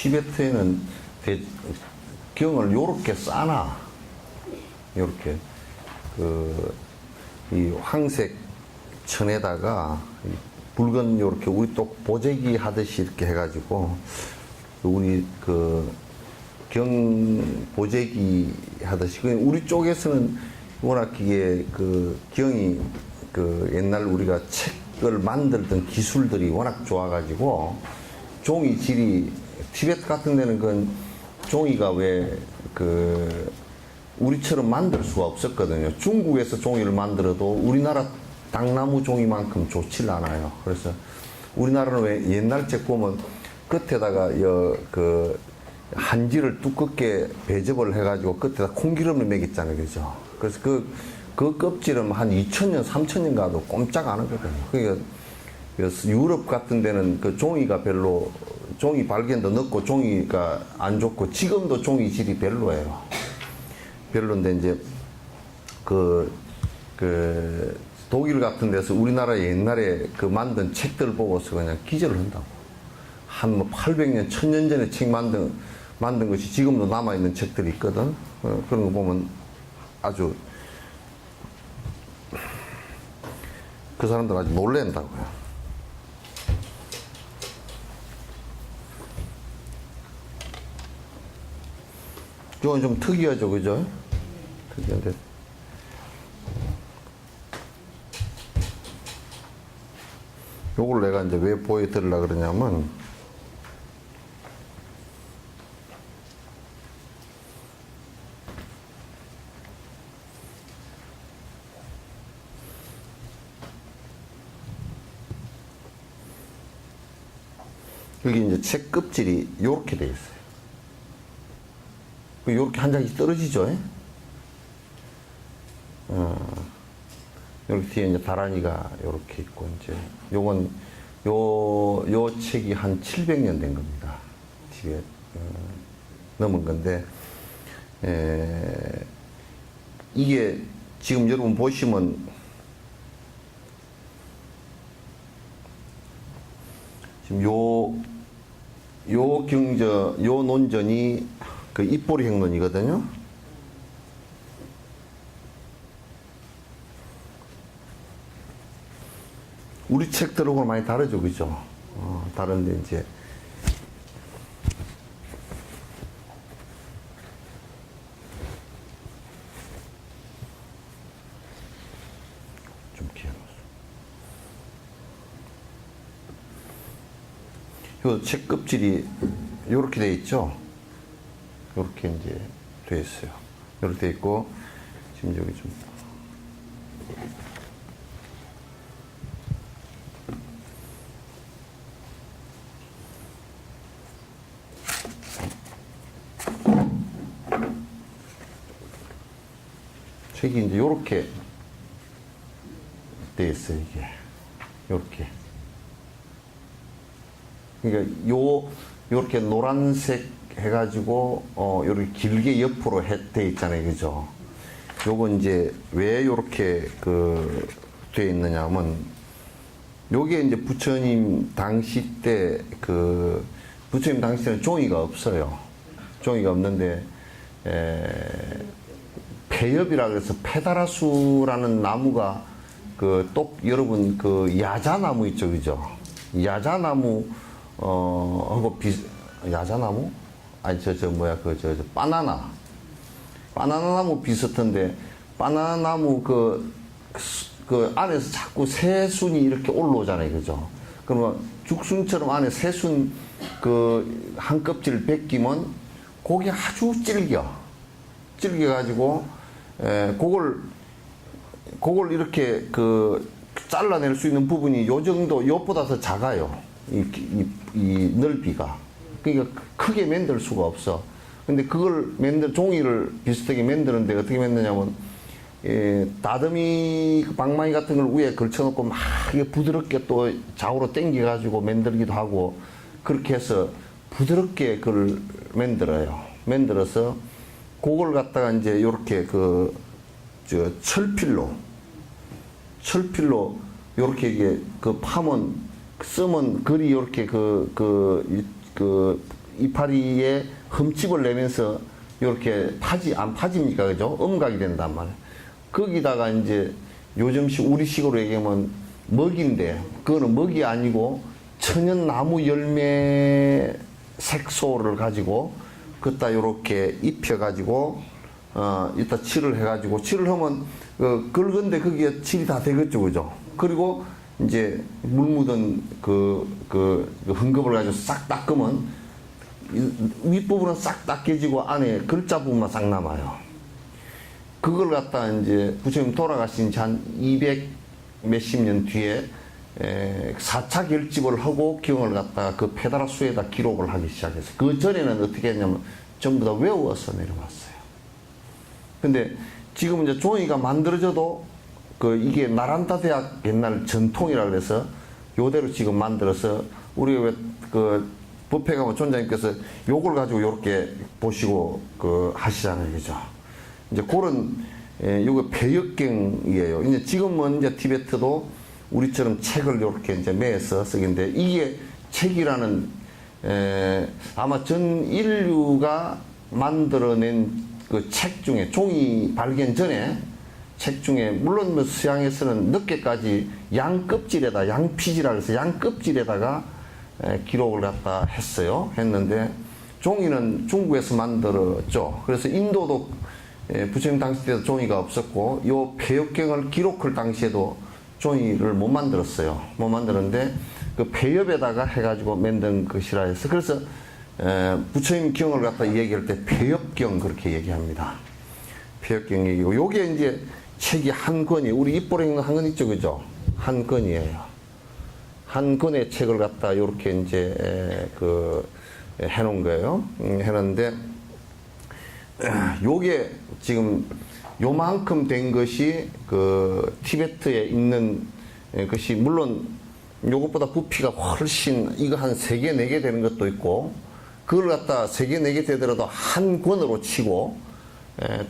티베트에는 경을 요렇게 싸나, 요렇게 이 황색 천에다가 붉은 요렇게 우리 또 보재기 하듯이 이렇게 해가지고 우리 경 보재기 하듯이 우리 쪽에서는 워낙 이게 경이 옛날 우리가 책을 만들던 기술들이 워낙 좋아가지고 종이 질이 티베트 같은 데는 종이가 왜 우리처럼 만들 수가 없었거든요. 중국에서 종이를 만들어도 우리나라 당나무 종이만큼 좋질 않아요. 그래서 우리나라는 왜 옛날 책 보면 끝에다가 한지를 두껍게 배접을 해가지고 끝에다 콩기름을 먹였잖아요. 그죠? 그래서 그 껍질은 한 2000년, 3000년 가도 꼼짝 안 하거든요. 그러니까 유럽 같은 데는 종이가 별로, 종이 발견도 늦고 종이가 안 좋고 지금도 종이 질이 별로예요. 별로인데 이제 독일 같은 데서 우리나라 옛날에 만든 책들 보고서 그냥 기절을 한다고. 한 800년, 1000년 전에 책 만든 것이 지금도 남아있는 책들이 있거든. 그런 거 보면 아주 그 사람들 아주 놀랜다고요. 이건 좀 특이하죠, 그죠? 특이한데. 요걸 내가 이제 왜 보여드리려고 그러냐면, 여기 이제 책 껍질이 요렇게 돼 있어요. 요렇게 한 장씩 떨어지죠? 여기 뒤에 이제 다란이가 요렇게 있고, 이제, 요건, 요 책이 한 700년 된 겁니다. 뒤에, 넘은 건데, 이게 지금 여러분 보시면, 지금 요 논전이 입보리 행론이거든요. 우리 책들하고는 많이 다르죠, 그죠? 다른데 이제 좀 기억났어. 요 책 껍질이 요렇게 돼 있죠? 요렇게 이제 돼 있어요. 요렇게 돼 있고 지금 여기 좀 책이 이제 요렇게 돼 있어요, 이게. 요렇게. 그러니까 요렇게 노란색 해가지고, 요렇게 길게 옆으로 돼 있잖아요, 그죠? 요건 이제 왜 요렇게 돼 있느냐 하면, 요게 이제 부처님 당시 때, 부처님 당시 때는 종이가 없어요. 종이가 없는데, 폐엽이라 그래서 페다라수라는 나무가 여러분 야자나무 있죠, 그죠? 야자나무 하고 야자나무? 아니 바나나 나무 비슷한데 바나나 나무 안에서 자꾸 새순이 이렇게 올라오잖아요, 그죠? 그러면 죽순처럼 안에 새순 한 껍질을 벗기면 고기 아주 질겨가지고 그걸 이렇게 잘라낼 수 있는 부분이 요 정도, 요보다 더 작아요. 이 넓이가. 그러니까 크게 만들 수가 없어. 근데 그걸 종이를 비슷하게 만드는데 어떻게 만드냐면, 다듬이, 방망이 같은 걸 위에 걸쳐놓고 막 이게 부드럽게 또 좌우로 당겨가지고 만들기도 하고, 그렇게 해서 부드럽게 그걸 만들어요. 만들어서, 그걸 갖다가 이제 요렇게 철필로 요렇게 이게 쓰면 글이 요렇게 이파리에 흠집을 내면서 이렇게 안 파집니까? 그죠? 음각이 된단 말이에요. 거기다가 이제 요즘식 우리식으로 얘기하면 먹인데, 그거는 먹이 아니고 천연나무 열매 색소를 가지고 그따 요렇게 입혀가지고 이따 칠을 해가지고 칠을 하면 긁은데 거기에 칠이 다 되겠죠, 그죠? 그리고 이제 물 묻은 그 흙급을 가지고 싹 닦으면 윗부분은 싹 닦여지고 안에 글자 부분만 싹 남아요. 그걸 갖다 이제 부처님 돌아가신 지 한 200 몇십 년 뒤에 4차 결집을 하고 기용을 갖다가 그 페다라수에다 기록을 하기 시작했어요. 그 전에는 어떻게 했냐면 전부 다 외워서 내려왔어요. 근데 지금 이제 종이가 만들어져도 이게 나란타 대학 옛날 전통이라 그래서 요대로 지금 만들어서 우리 왜 법회 가면 촌장님께서 요걸 가지고 요렇게 보시고 하시잖아요. 그죠? 이제 그런 요거 배역경이에요. 이제 지금은 이제 티베트도 우리처럼 책을 이렇게 이제 매서 쓰긴데 이게 책이라는 아마 전 인류가 만들어낸 그 책 중에 종이 발견 전에 책 중에 물론 뭐 서양에서는 늦게까지 양 껍질에다 양피지라 해서 양 껍질에다가 기록을 갖다 했는데 종이는 중국에서 만들었죠. 그래서 인도도 부처님 당시 때도 종이가 없었고 요 폐엽경을 기록할 당시에도 종이를 못 만들었어요. 못 만들었는데 그 폐엽에다가 해가지고 만든 것이라 해서 그래서 부처님 경을 갖다 얘기할 때 폐엽경 그렇게 얘기합니다. 폐엽경 얘기고 요게 이제 책이 한 권이 우리 입보에 있는 한 권 있죠, 그죠? 한 권이에요. 한 권의 책을 갖다 요렇게 이제 해놓은 거예요. 해놨는데 요게 지금 요만큼 된 것이 티베트에 있는 것이 물론 요것보다 부피가 훨씬 이거 한 3개, 4개 되는 것도 있고 그걸 갖다 3개, 4개 되더라도 한 권으로 치고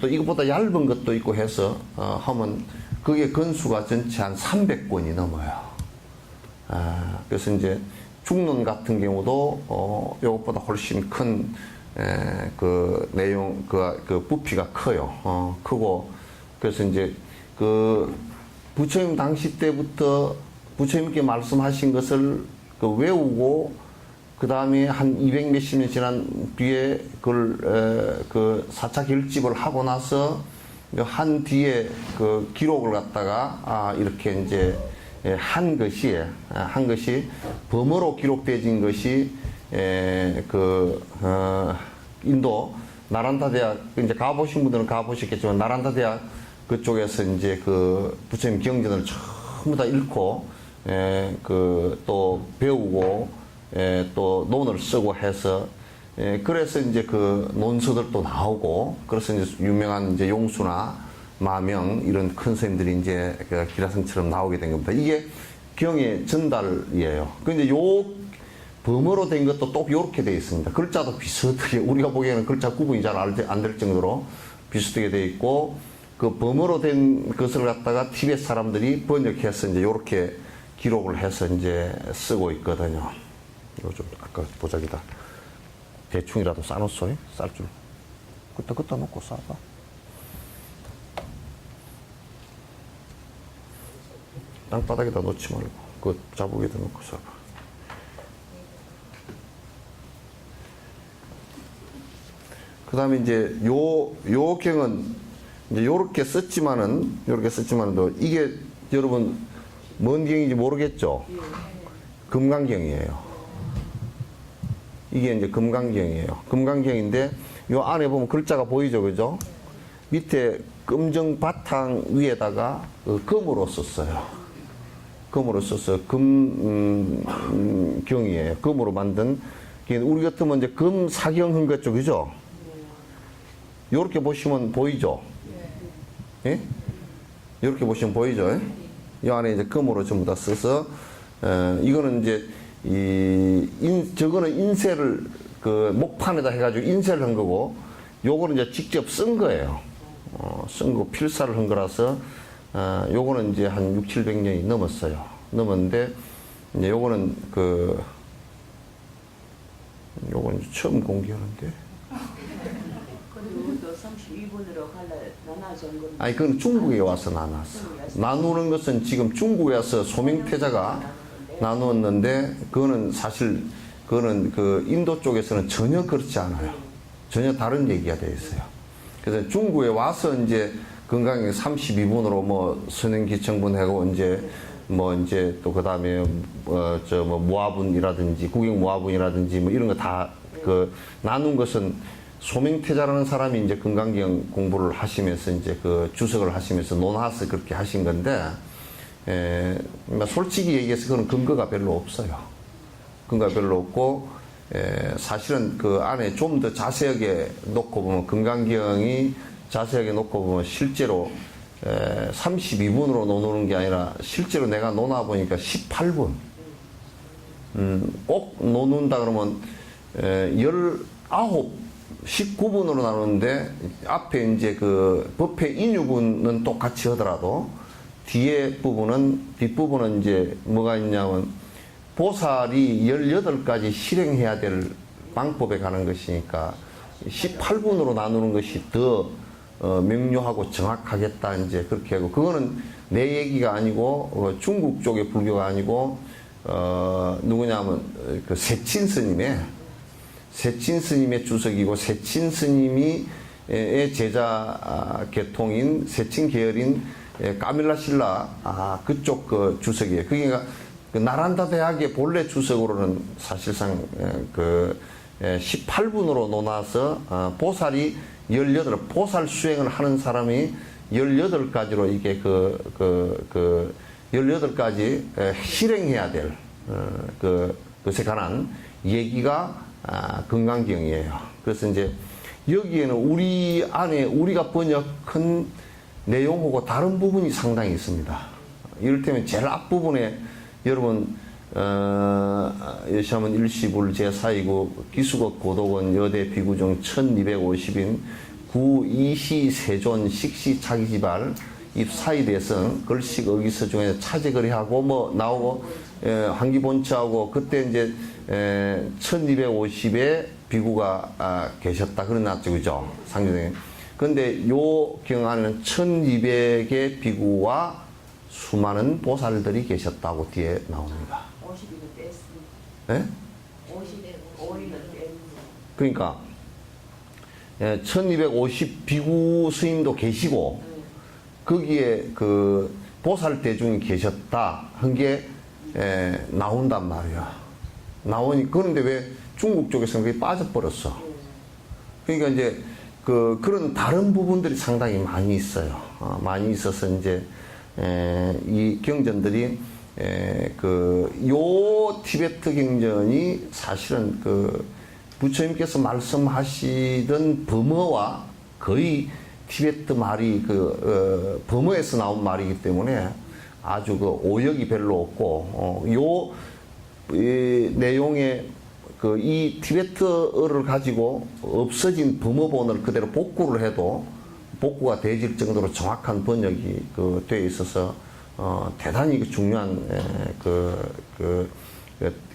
또 이것보다 얇은 것도 있고 해서 하면 그게 건수가 전체 한 300권이 넘어요. 그래서 이제 중론 같은 경우도 요것보다 훨씬 큰 내용, 부피가 커요. 크고, 그래서 이제 부처님 당시 때부터 부처님께 말씀하신 것을 외우고, 그 다음에 한 200 몇십 년 지난 뒤에 그걸, 4차 결집을 하고 나서 한 뒤에 기록을 갖다가, 이렇게 이제 한 것이 범어로 기록되어진 것이 인도 나란타 대학 이제 가보신 분들은 가보셨겠지만 나란타 대학 그쪽에서 이제 부처님 경전을 전부 다 읽고 또 배우고 또 논을 쓰고 해서 그래서 이제 논서들도 나오고 그래서 이제 유명한 이제 용수나 마명 이런 큰 스님들이 이제 기라성처럼 나오게 된 겁니다. 이게 경의 전달이에요. 근데 요 범어로 된 것도 또 이렇게 되어 있습니다. 글자도 비슷하게 우리가 보기에는 글자 구분이 잘 안 될 정도로 비슷하게 되어 있고 그 범어로 된 것을 갖다가 티베트 사람들이 번역해서 이제 이렇게 기록을 해서 이제 쓰고 있거든요. 이거 좀 아까 보자기다. 대충이라도 싸놓소. 쌀 줄. 그때 놓고 싸봐. 땅바닥에다 놓지 말고 그 자국에다 놓고 싸봐. 그 다음에 이제 요 경은 이제 요렇게 썼지만은 이게 여러분 뭔 경인지 모르겠죠? 금강경이에요. 이게 이제 금강경이에요. 금강경인데 요 안에 보면 글자가 보이죠, 그죠? 밑에 금정 바탕 위에다가 금으로 썼어요. 금경이에요. 금으로 만든 우리 같으면 이제 금 사경한 거죠, 그죠? 요렇게 보시면 보이죠? 예? 이렇게 보시면 보이죠? 이 안에 이제 금으로 전부 다 써서, 이거는 이제, 저거는 인쇄를, 목판에다 해가지고 인쇄를 한 거고, 요거는 이제 직접 쓴 거예요. 쓴 거, 필사를 한 거라서, 요거는 이제 한 6, 700년이 넘었어요. 넘었는데, 이제 요거는 요건 처음 공개하는데. 그리고 또 32분으로 나눠준 건. 아니, 그건 중국에 와서 나눴어. 나누는 것은 지금 중국에 와서 소명태자가 나누었는데, 그거는 사실, 그거는 그 인도 쪽에서는 전혀 그렇지 않아요. 전혀 다른 얘기가 되어 있어요. 그래서 중국에 와서 이제 건강에 32분으로 뭐 선행기청분하고 이제 또 그 다음에 모아분이라든지 국영모아분이라든지 뭐 이런 거 다 그 나눈 것은 소명태자라는 사람이 이제 건강기능 공부를 하시면서 이제 그 주석을 하시면서 논하서 그렇게 하신 건데, 솔직히 얘기해서 그건 근거가 별로 없어요. 근거가 별로 없고, 사실은 그 안에 좀 더 자세하게 놓고 보면, 건강기능이 자세하게 놓고 보면 실제로 32분으로 노는 게 아니라 실제로 내가 노나 보니까 18분. 꼭 노는다 그러면 19분으로 나누는데 앞에 이제 그 법회 인유분은 똑같이 하더라도 뒷부분은 이제 뭐가 있냐면 보살이 18가지 실행해야 될 방법에 관한 것이니까 18분으로 나누는 것이 더 명료하고 정확하겠다 이제 그렇게 하고, 그거는 내 얘기가 아니고 중국 쪽의 불교가 아니고 누구냐면 그 세친 스님의 주석이고, 세친 스님이 제자 계통인 세친 계열인 까밀라 신라 그쪽 그 주석이에요. 그러니까 그 나란다 대학의 본래 주석으로는 사실상 그 18분으로 논아서 보살이 18 수행을 하는 사람이 18가지로 이게 18가지 실행해야 될 것에 관한 얘기가 건강경이에요. 그래서 이제 여기에는 우리 안에 우리가 번역한 내용하고 다른 부분이 상당히 있습니다. 이를테면 제일 앞부분에 여러분 여시하면 일시불 제4이고 기수국 고독원 여대 비구중 1250인 구이시 세존 식시 차기지발 입사이대성 글식 의기서 중에 차제거리하고 뭐 나오고 환기본처하고 그때 이제 1250에 비구가 계셨다 그러났죠, 그죠? 상주생님. 근데 요 경 안에는 1200의 비구와 수많은 보살들이 계셨다고 뒤에 나옵니다. 50이는 뺐습니다. 네? 50는 뺐습니다. 그러니까 1250 비구 스님도 계시고 거기에 그 보살 대중이 계셨다 한 게 나온단 말이야. 나오니 그런데 왜 중국 쪽에서는 그게 빠져버렸어. 그러니까 이제 그런 다른 부분들이 상당히 많이 있어요. 많이 있어서 이제 이 경전들이 요 티베트 경전이 사실은 부처님께서 말씀하시던 범어와 거의 티베트 말이 범어에서 나온 말이기 때문에 아주 오역이 별로 없고, 이 내용에 이 티베트어를 가지고 없어진 범어본을 그대로 복구를 해도 복구가 되질 정도로 정확한 번역이 되어 있어서 대단히 중요한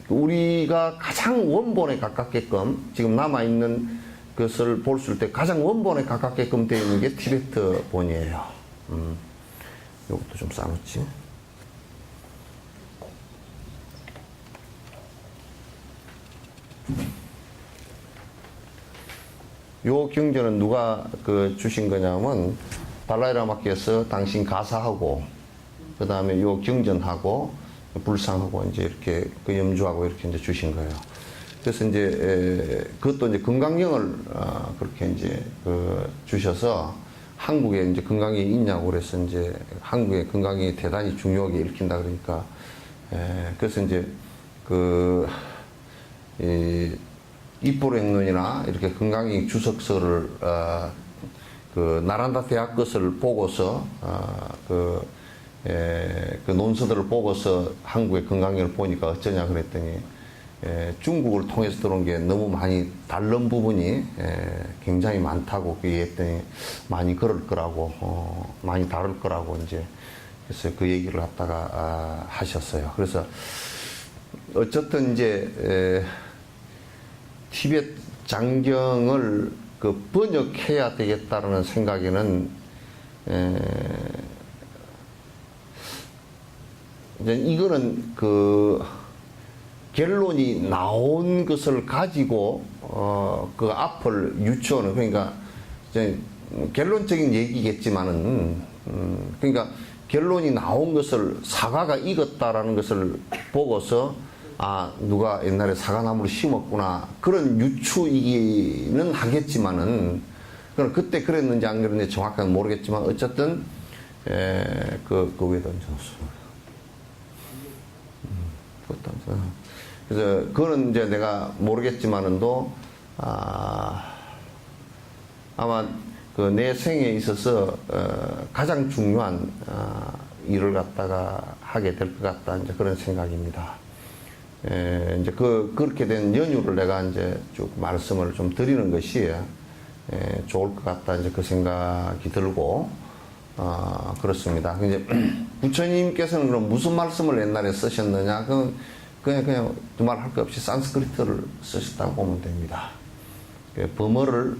우리가 가장 원본에 가깝게끔 지금 남아 있는 것을 볼 수 있을 때 가장 원본에 가깝게끔 되어 있는 게 티베트 본이에요. 이것도 좀 싸놓지. 요 경전은 누가 주신 거냐면 달라이라마께서 당신 가사하고 그 다음에 요 경전하고 불상하고 이제 이렇게 염주하고 이렇게 이제 주신 거예요. 그래서 이제 그것도 이제 건강경을 그렇게 이제 주셔서 한국에 이제 건강이 있냐고 그래서 이제 한국에 건강이 대단히 중요하게 읽힌다 그러니까 그래서 이제 입보행론이나 이렇게 건강이 주석서를 나란다 대학 것을 보고서 그 논서들을 보고서 한국의 건강경을 보니까 어쩌냐 그랬더니 중국을 통해서 들어온 게 너무 많이 다른 부분이 굉장히 많다고 얘기했더니 많이 그럴 거라고 많이 다를 거라고 이제 그래서 그 얘기를 갖다가 하셨어요. 그래서 어쨌든 이제 티벳 장경을 그 번역해야 되겠다라는 생각에는 이제 이거는 그 결론이 나온 것을 가지고 그 앞을 유추하는, 그러니까 이제 결론적인 얘기겠지만은 그러니까 결론이 나온 것을 사과가 익었다라는 것을 보고서 아, 누가 옛날에 사과나무를 심었구나, 그런 유추이기는 하겠지만은 그럼 그때 그랬는지 안 그랬는지 정확하게 모르겠지만 어쨌든 그 외던 전수 그래서 그거는 이제 내가 모르겠지만은도 아마 그 내 생에 있어서 가장 중요한 일을 갖다가 하게 될 것 같다, 이제 그런 생각입니다. 이제 그렇게 된 연유를 내가 이제 쭉 말씀을 좀 드리는 것이 좋을 것 같다, 이제 그 생각이 들고 그렇습니다. 이제 부처님께서는 그럼 무슨 말씀을 옛날에 쓰셨느냐? 그냥 두말 할 것 없이 산스크리트를 쓰셨다고 보면 됩니다. 범어를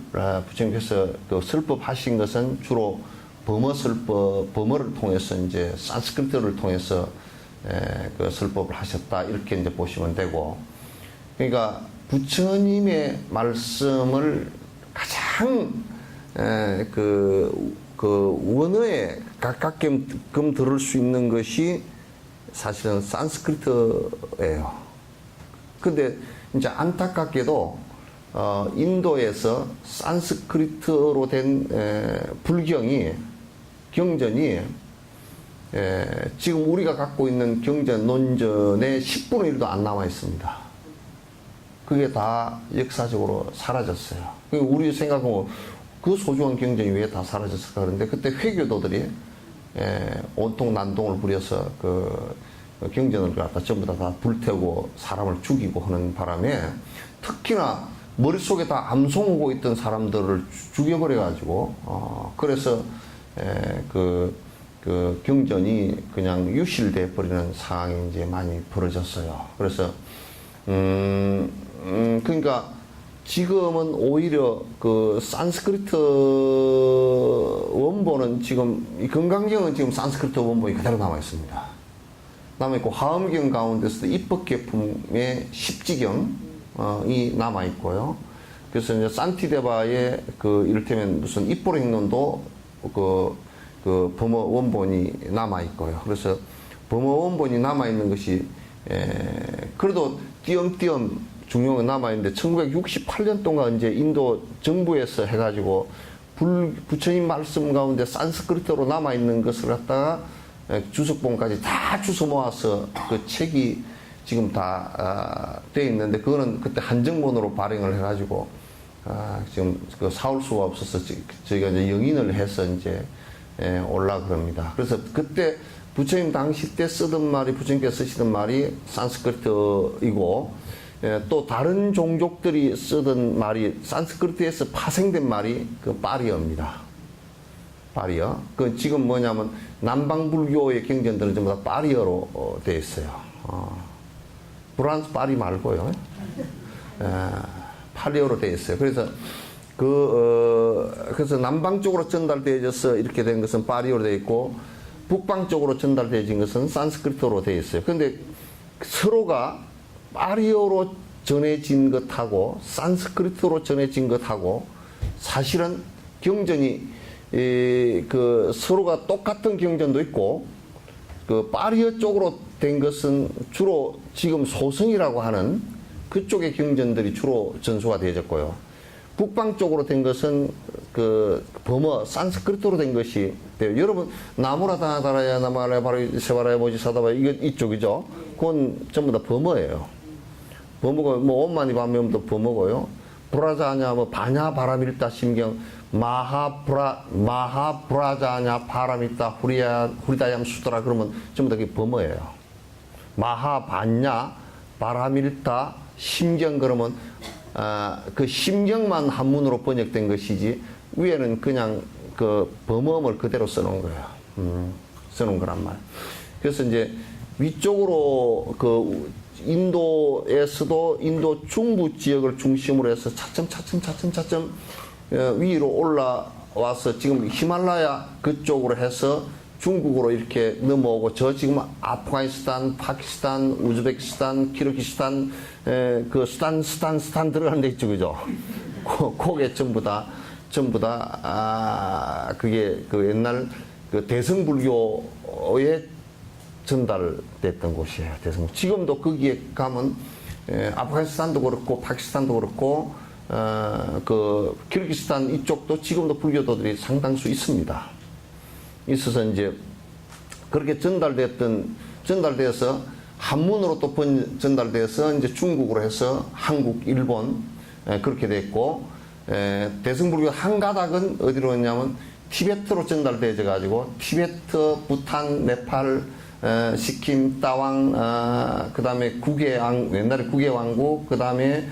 부처님께서 그 설법하신 것은 주로 범어를 통해서 이제 산스크리트를 통해서 그 설법을 하셨다, 이렇게 이제 보시면 되고, 그러니까 부처님의 말씀을 가장 그 원어에 가깝게끔 들을 수 있는 것이 사실은 산스크리트예요. 근데 이제 안타깝게도 인도에서 산스크리트로 된 불경이, 경전이 지금 우리가 갖고 있는 경전 논전의 10분의 1도 안 남아 있습니다. 그게 다 역사적으로 사라졌어요. 우리 생각하면 그 소중한 경전이 왜 다 사라졌을까 그런데, 그때 회교도들이 온통 난동을 부려서 그 경전을 갖다 전부 다 불태우고 사람을 죽이고 하는 바람에, 특히나 머릿속에 다 암송하고 있던 사람들을 죽여버려가지고 그래서 그 경전이 그냥 유실돼 버리는 상황이 이제 많이 벌어졌어요. 그래서 그러니까 지금은 오히려 그 산스크리트 원본은 지금, 이 건강경은 지금 산스크리트 원본이 그대로 남아 있습니다. 남아 있고, 화엄경 가운데서도 입법계품의 십지경이 남아 있고요. 그래서 이제 산티데바의 그 이를테면 무슨 입보행론도 그 범어 원본이 남아 있고요. 그래서 범어 원본이 남아 있는 것이 그래도 띄엄띄엄 중요한 남아있는데, 1968년 동안 이제 인도 정부에서 해가지고 부처님 말씀 가운데 산스크리트로 남아있는 것을 갖다가 주석본까지 다 주워 모아서 그 책이 지금 다 되어 있는데, 그거는 그때 한정본으로 발행을 해가지고 지금 그 사올 수가 없어서 저희가 이제 영인을 해서 이제 올라 그럽니다. 그래서 그때 부처님 당시 때 쓰던 말이, 부처님께서 쓰시던 말이 산스크리트이고, 또 다른 종족들이 쓰던 말이, 산스크리트에서 파생된 말이 그 파리어입니다. 파리어. 그 지금 뭐냐면 남방불교의 경전들은 전부 다 파리어로 되어 있어요. 프랑스 파리 말고요. 파리어로 되어 있어요. 그래서 그래서 남방 쪽으로 전달되어져서 이렇게 된 것은 파리어로 되어 있고, 북방 쪽으로 전달되어진 것은 산스크리트로 되어 있어요. 그런데 서로가 파리어로 전해진 것하고 산스크리트로 전해진 것하고 사실은 경전이 그 서로가 똑같은 경전도 있고, 그 파리어 쪽으로 된 것은 주로 지금 소성이라고 하는 그쪽의 경전들이 주로 전수가 되어졌고요. 북방 쪽으로 된 것은 그 범어 산스크리트로 된 것이 돼요. 여러분 나무라다나다라야 나마라야 바로 세바라야 모지사다바 이쪽이죠. 그건 전부 다 범어예요. 범어고 뭐 온만이 반면도 범어고요. 브라자냐 뭐 바냐 바람일다 심경 마하브라자냐 바람일다 후리다얌 수더라, 그러면 전부 다 그게 범어예요. 마하바냐 바람일다 심경, 그러면 그 심경만 한문으로 번역된 것이지 위에는 그냥 그 범어음을 그대로 써놓은 거예요. 써놓은 거란 말. 그래서 이제 위쪽으로 그 인도에서도 인도 중부 지역을 중심으로 해서 차츰 위로 올라와서 지금 히말라야 그쪽으로 해서 중국으로 이렇게 넘어오고 저 지금 아프가니스탄, 파키스탄, 우즈베키스탄, 키르기스탄, 그 스탄 들어가는 데 있죠, 그죠? 그게 전부 다 그게 그 옛날 그 대승불교에 전달됐던 곳이에요. 지금도 거기에 가면 아프가니스탄도 그렇고 파키스탄도 그렇고 그 키르기스탄 이쪽도 지금도 불교도들이 상당수 있습니다. 있어서 이제 그렇게 전달돼서 한문으로 또 전달돼서 이제 중국으로 해서 한국, 일본 그렇게 됐고 대승불교 한 가닥은 어디로 했냐면 티베트로 전달되어 가지고 티베트, 부탄, 네팔, 시킴, 따왕, 그 다음에 구계왕, 옛날에 구계왕국, 그 다음에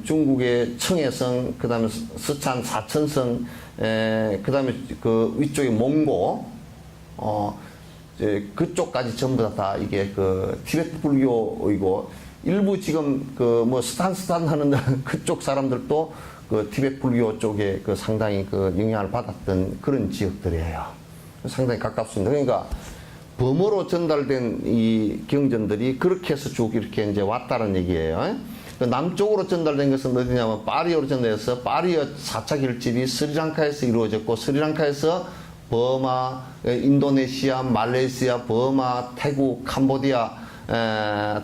중국의 청해성, 그 다음에 서찬, 사천성, 그 다음에 그 위쪽에 몽고, 그쪽까지 전부 다 이게 그 티베트 불교이고, 일부 지금 그 뭐 스탄 하는 그쪽 사람들도 그 티베트 불교 쪽에 그 상당히 그 영향을 받았던 그런 지역들이에요. 상당히 가깝습니다. 그러니까 범어로 전달된 이 경전들이 그렇게 해서 쭉 이렇게 이제 왔다는 얘기예요. 남쪽으로 전달된 것은 어디냐면 파리어로 전달해서 파리어 4차 결집이 스리랑카에서 이루어졌고 스리랑카에서 버마, 인도네시아, 말레이시아, 버마, 태국, 캄보디아,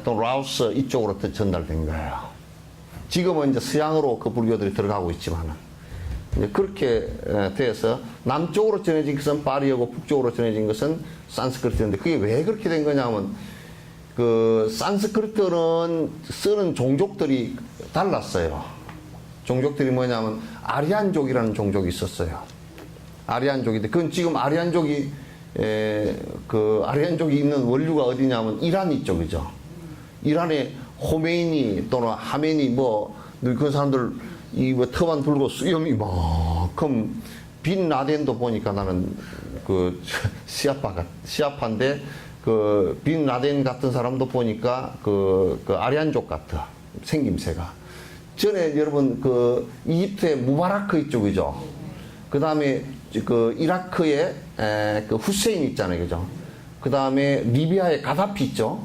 또 라오스 이쪽으로 전달된 거예요. 지금은 이제 서양으로 그 불교들이 들어가고 있지만은 이제 그렇게 돼서 남쪽으로 전해진 것은 파리어고 북쪽으로 전해진 것은 산스크리트인데 그게 왜 그렇게 된 거냐면 그 산스크리트는 쓰는 종족들이 달랐어요. 종족들이 뭐냐면 아리안족이라는 종족이 있었어요. 아리안족인데 그건 지금 아리안족이 그 아리안족이 있는 원류가 어디냐면 이란 이쪽이죠. 이란에 호메이니 또는 하메니 그 사람들 이 뭐 터반 불고 수염이 이만큼 빈 라덴도 보니까 나는 그 시아파인데 그 빈 라덴 같은 사람도 보니까 그 아리안족 같아 생김새가. 전에 여러분 그 이집트의 무바라크 이쪽이죠. 그 다음에 그 이라크의 그 후세인 있잖아요, 그죠? 그 다음에 리비아의 가다피 있죠.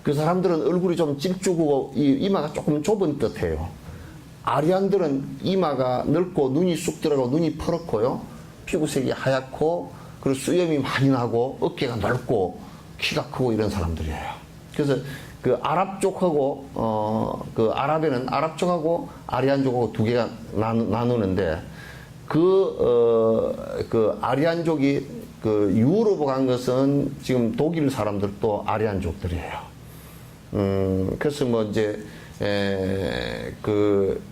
그 사람들은 얼굴이 좀 찔쭉하고 이마가 조금 좁은 듯해요. 아리안들은 이마가 넓고 눈이 쑥 들어가고 눈이 퍼렇고요. 피부색이 하얗고 그리고 수염이 많이 나고 어깨가 넓고 키가 크고 이런 사람들이에요. 그래서 그 아랍 쪽하고 그 아랍에는 아랍 쪽하고 아리안 쪽하고 두 개가 나누는데 그 아리안족이 그 유럽으로 간 것은 지금 독일 사람들도 아리안족들이에요. 그래서 뭐 이제 그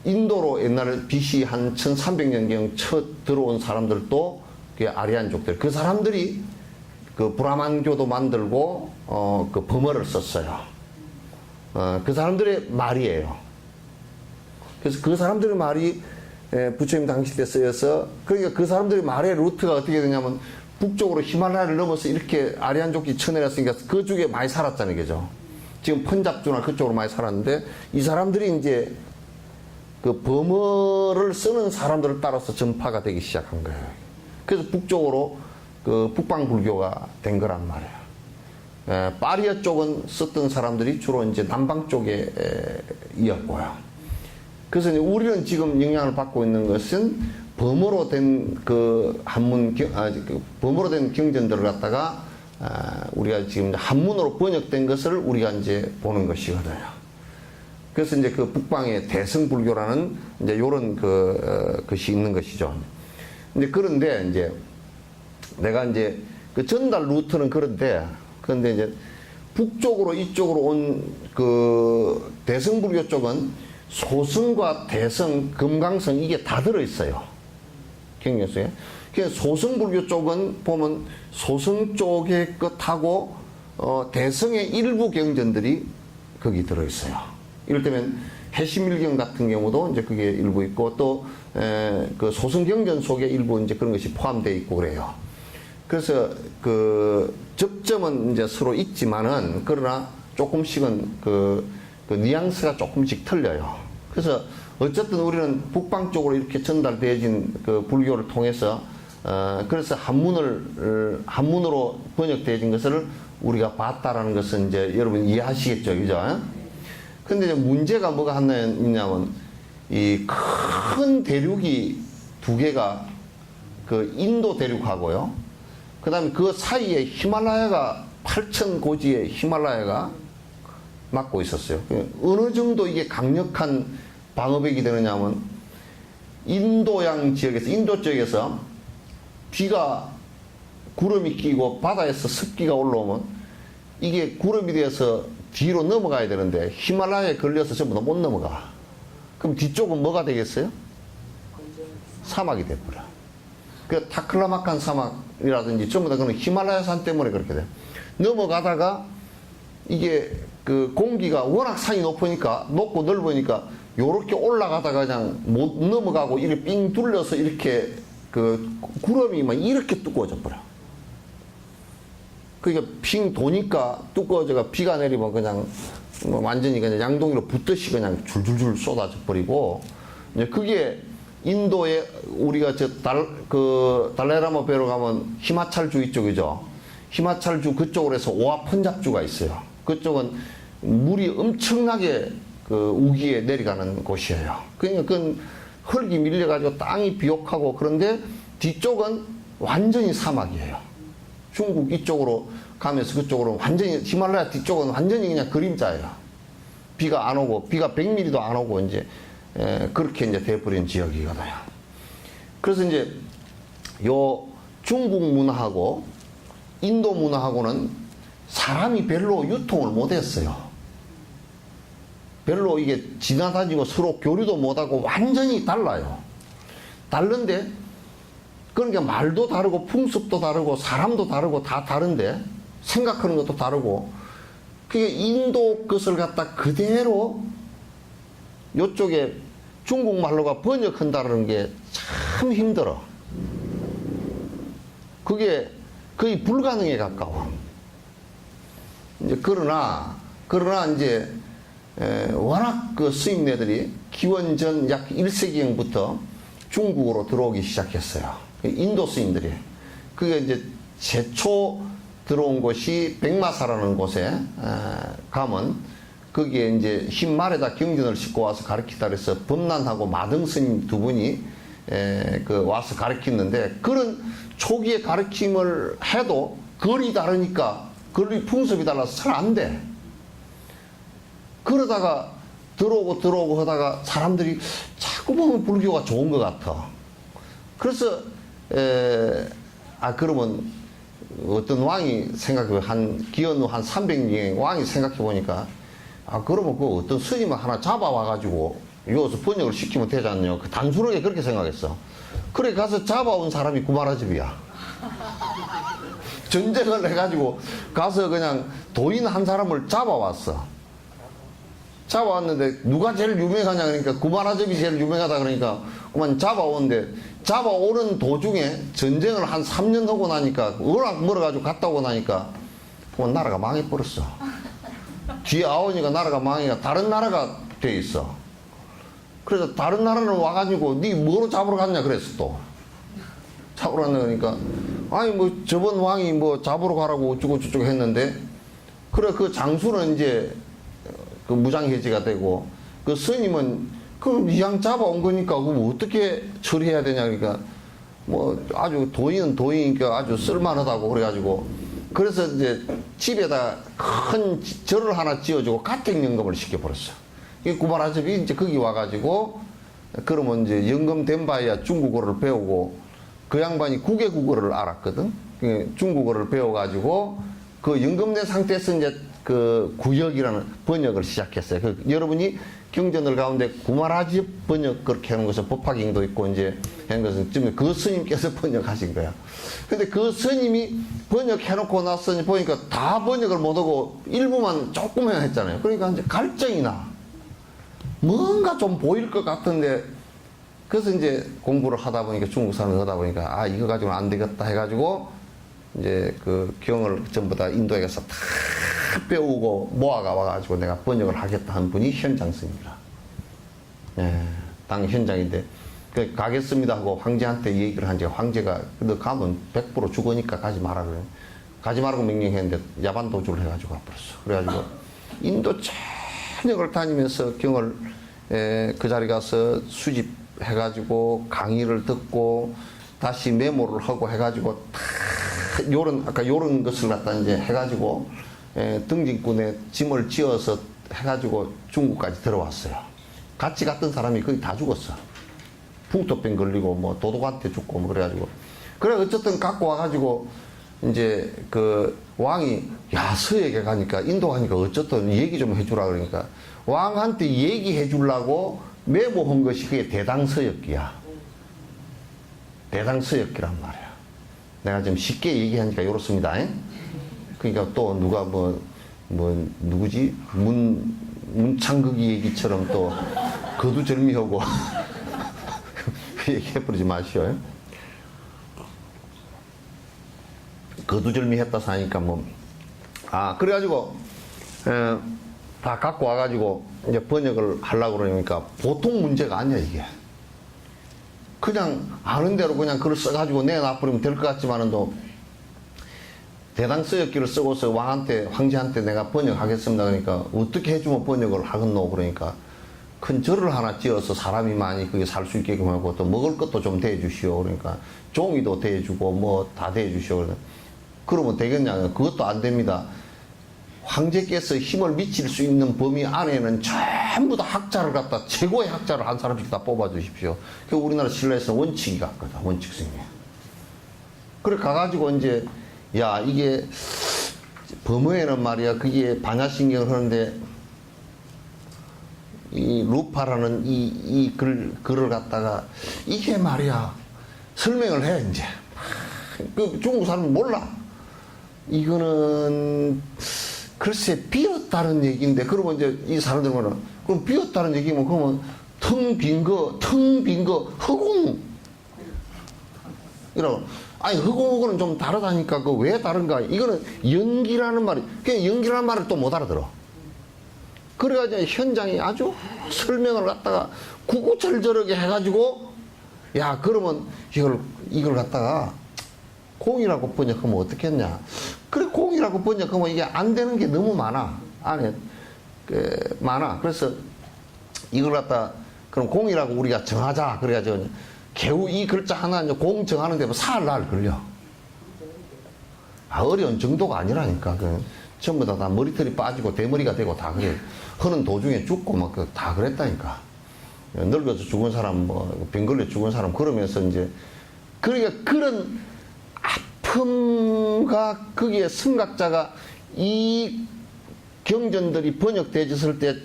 인도로 옛날에 BC 한 1300년경 첫 들어온 사람들도 그 아리안족들. 그 사람들이 그 브라만교도 만들고 그 범어를 썼어요. 그 사람들의 말이에요. 그래서 그 사람들의 말이 부처님 당시 때 쓰여서 그러니까 그 사람들의 말의 루트가 어떻게 되냐면 북쪽으로 히말라야를 넘어서 이렇게 아리안족이 쳐내렸으니까 그 쪽에 많이 살았잖아요, 그죠? 지금 펀잡주나 그쪽으로 많이 살았는데 이 사람들이 이제 그 범어를 쓰는 사람들을 따라서 전파가 되기 시작한 거예요. 그래서 북쪽으로 그 북방 불교가 된 거란 말이에요. 파리아 쪽은 썼던 사람들이 주로 이제 남방 쪽에 이었고요. 그래서 이제 우리는 지금 영향을 받고 있는 것은 범어로 된 그 한문 범어로 된 경전들을 갖다가 우리가 지금 한문으로 번역된 것을 우리가 이제 보는 것이거든요. 그래서 이제 그 북방의 대승불교라는 이제 요런 것이 있는 것이죠. 근데 그런데 이제 내가 이제 그 전달 루트는 그런데 이제 북쪽으로 이쪽으로 온 그 대승불교 쪽은 소승과 대승, 금강성 이게 다 들어있어요. 경전 속에. 그래서 소승불교 쪽은 보면 소승 쪽의 것하고 대승의 일부 경전들이 거기 들어있어요. 이를테면 해시밀경 같은 경우도 이제 그게 일부 있고 또 그 소승 경전 속에 일부 이제 그런 것이 포함되어 있고 그래요. 그래서 그 접점은 이제 서로 있지만은 그러나 조금씩은 그 뉘앙스가 조금씩 틀려요. 그래서 어쨌든 우리는 북방 쪽으로 이렇게 전달되어진 그 불교를 통해서 그래서 한문으로 번역되어진 것을 우리가 봤다라는 것은 이제 여러분 이해하시겠죠, 그죠? 근데 이제 문제가 뭐가 하나 있냐면 이 큰 대륙이 두 개가 그 인도 대륙하고요. 그 다음에 그 사이에 히말라야가 8천 고지의 히말라야가 막고 있었어요. 어느 정도 이게 강력한 방어벽이 되느냐면 인도양 지역에서 인도 쪽에서 비가 구름이 끼고 바다에서 습기가 올라오면 이게 구름이 되어서 뒤로 넘어가야 되는데 히말라야에 걸려서 전부 다 못 넘어가. 그럼 뒤쪽은 뭐가 되겠어요? 사막이 돼버려. 그 타클라마칸 사막이라든지 전부 다 그런 히말라야 산 때문에 그렇게 돼요. 넘어가다가 이게 그 공기가 워낙 산이 높고 넓으니까 요렇게 올라가다가 그냥 못 넘어가고 이렇게 삥 둘러서 이렇게 그 구름이 막 이렇게 두꺼워져 버려. 그러니까 핑 도니까 두꺼워져가 비가 내리면 그냥 뭐 완전히 그냥 양동이로 붓듯이 그냥 줄줄줄 쏟아져 버리고 이제 그게 인도에 우리가 달라이라마 배로 가면 히마찰주 이쪽이죠. 히마찰주 그쪽으로 해서 오아 펀잡주가 있어요. 그쪽은 물이 엄청나게 그 우기에 내려가는 곳이에요. 그러니까 그건 흙이 밀려가지고 땅이 비옥하고 그런데 뒤쪽은 완전히 사막이에요. 중국 이쪽으로 가면서 그쪽으로 완전히 히말라야 뒤쪽은 완전히 그냥 그림자예요. 비가 안 오고 비가 100mm도 안 오고 이제 그렇게 이제 돼버린 지역이거든요. 그래서 이제 요 중국 문화하고 인도 문화하고는 사람이 별로 유통을 못했어요. 별로 이게 지나다니고 서로 교류도 못하고 완전히 달라요. 다른데 그러니까 말도 다르고 풍습도 다르고 사람도 다르고 다 다른데 생각하는 것도 다르고 그게 인도 것을 갖다 그대로 요쪽에 중국말로가 번역한다는 게 참 힘들어. 그게 거의 불가능에 가까워. 이제 그러나 이제 워낙 그 스님네들이 기원전 약 1세기경부터 중국으로 들어오기 시작했어요. 인도 스님들이. 그게 이제 최초 들어온 곳이 백마사라는 곳에 가면 거기에 이제 흰 말에다 경전을 싣고 와서 가르치다 그래서 범난하고 마등 스님 두 분이 와서 가르치는데 그런 초기에 가르침을 해도 거리 다르니까 거리 풍습이 달라서 잘 안 돼. 그러다가 들어오고 하다가 사람들이 자꾸 보면 불교가 좋은 것 같아. 그래서 그러면 어떤 왕이 기원후 한 300년 왕이 생각해 보니까 그러면 그 어떤 스님을 하나 잡아와가지고 여기서 번역을 시키면 되지 않냐. 단순하게 그렇게 생각했어. 그래 가서 잡아온 사람이 구마라집이야. 전쟁을 해가지고 가서 그냥 도인 한 사람을 잡아왔어. 잡아왔는데 누가 제일 유명하냐 그러니까 구마라집이 제일 유명하다 그러니까 그만 잡아오는데 잡아오는 도중에 전쟁을 한 3년 하고 나니까 워낙 멀어가지고 갔다 오고 나니까 나라가 망해버렸어. 뒤에 아오니까 나라가 망해가 다른 나라가 돼 있어. 그래서 다른 나라는 와가지고 니 뭐로 잡으러 갔냐 그랬어. 또 잡으러 갔냐 그러니까 아니 뭐 저번 왕이 뭐 잡으러 가라고 어쩌고 저쩌고 했는데 그래 그 장수는 이제 그 무장해제가 되고 그 스님은 그 이왕 잡아온 거니까 그거 어떻게 처리해야 되냐 그러니까 뭐 아주 도인이니까 아주 쓸만하다고 그래가지고 그래서 이제 집에다 큰 절을 하나 지어주고 가택연금을 시켜버렸어. 이 구마라집이 이제 거기 와가지고 그러면 이제 연금된 바에야 중국어를 배우고 그 양반이 국외국어를 알았거든. 중국어를 배워가지고 그 연금된 상태에서 이제 그 구역이라는 번역을 시작했어요. 여러분이 경전을 가운데 구마라집 번역 그렇게 하는 것은 법화경도 있고 이제 하는 것은 지금 그 스님께서 번역하신 거야. 근데 그 스님이 번역해놓고 나서 보니까 다 번역을 못하고 일부만 조금만 했잖아요. 그러니까 이제 갈증이 나. 뭔가 좀 보일 것 같은데 그래서 이제 공부를 하다 보니까 중국 사람을 하다 보니까 이거 가지고는 안 되겠다 해가지고 이제 그 경을 전부 다 인도에 가서 다 배우고 모아가 와가지고 내가 번역을 하겠다 한 분이 현장스님이라. 예, 당 현장인데 그 가겠습니다 하고 황제한테 얘기를 한지 황제가 너 가면 100% 죽으니까 가지 마라 그래. 가지 말라고 명령했는데 야반 도주를 해가지고 와버렸어. 그래가지고 인도 전역을 다니면서 경을 그 자리 가서 수집해가지고 강의를 듣고 다시 메모를 하고 해가지고 다 요런 아까 요런 것을 갖다 이제 해가지고 등진군에 짐을 지어서 해가지고 중국까지 들어왔어요. 같이 갔던 사람이 거의 다 죽었어. 풍토병 걸리고 뭐 도독한테 죽고 뭐 그래가지고 그래 어쨌든 갖고 와가지고 이제 그 왕이 야 서역에 가니까 인도 가니까 어쨌든 얘기 좀 해주라 그러니까 왕한테 얘기해 주려고 메모한 것이 그게 대당서역기야. 대당서역기란 말이야. 내가 좀 쉽게 얘기하니까 이렇습니다. 그러니까 또 누가 뭐 누구지 문창극이 얘기처럼 또 거두절미하고 얘기해버리지 마시오. 거두절미 했다 사니까 그래가지고 다 갖고 와가지고 이제 번역을 하려고 그러니까 보통 문제가 아니야 이게. 그냥 아는 대로 그냥 글을 써가지고 내놔버리면 될 것 같지만은 또 대당서역기를 쓰고서 황제한테 내가 번역하겠습니다. 그러니까 어떻게 해주면 번역을 하겠노 그러니까 큰 절을 하나 지어서 사람이 많이 그게 살 수 있게끔 하고 또 먹을 것도 좀 대주시오. 그러니까 종이도 대주고 뭐 다 대주시오. 그러면 되겠냐? 그것도 안 됩니다. 황제께서 힘을 미칠 수 있는 범위 안에는 전부 다 학자를 갖다 최고의 학자를 한 사람씩 다 뽑아주십시오. 그 우리나라 신라에서 원칙이 같거든. 원칙성이. 그래 가가지고 이제 야 이게 범어에는 말이야 그게 반야신경을 하는데 이 루파라는 이 글을 갖다가 이게 말이야 설명을 해 이제 그 중국 사람은 몰라. 이거는 글쎄 비었다는 얘기인데 그러면 이제 이 사람들은 그럼 비었다는 얘기면 그러면 텅 빈 거 허공 이라고. 아니 허공하고는 좀 다르다니까 그 왜 다른가. 이거는 연기라는 말이 그냥 연기라는 말을 또 못 알아들어. 그래가지고 현장이 아주 설명을 갖다가 구구절절하게 해가지고 야 그러면 이걸 갖다가 공이라고 번역하면 어떻겠냐. 그래 공이라고 번역하면 이게 안 되는 게 너무 많아. 안에 많아. 그래서 이걸 갖다 그럼 공이라고 우리가 정하자. 그래가지고 겨우 이 글자 하나 이제 공 정하는 데면 사흘날 걸려. 어려운 정도가 아니라니까. 전부 다 머리털이 빠지고 대머리가 되고 다 그래. 하는 도중에 죽고 막 다 그랬다니까. 늙어서 죽은 사람 병 걸려 죽은 사람 그러면서 이제 그러니까 그런 아픔과 거기에 선각자가 이 경전들이 번역되었을 때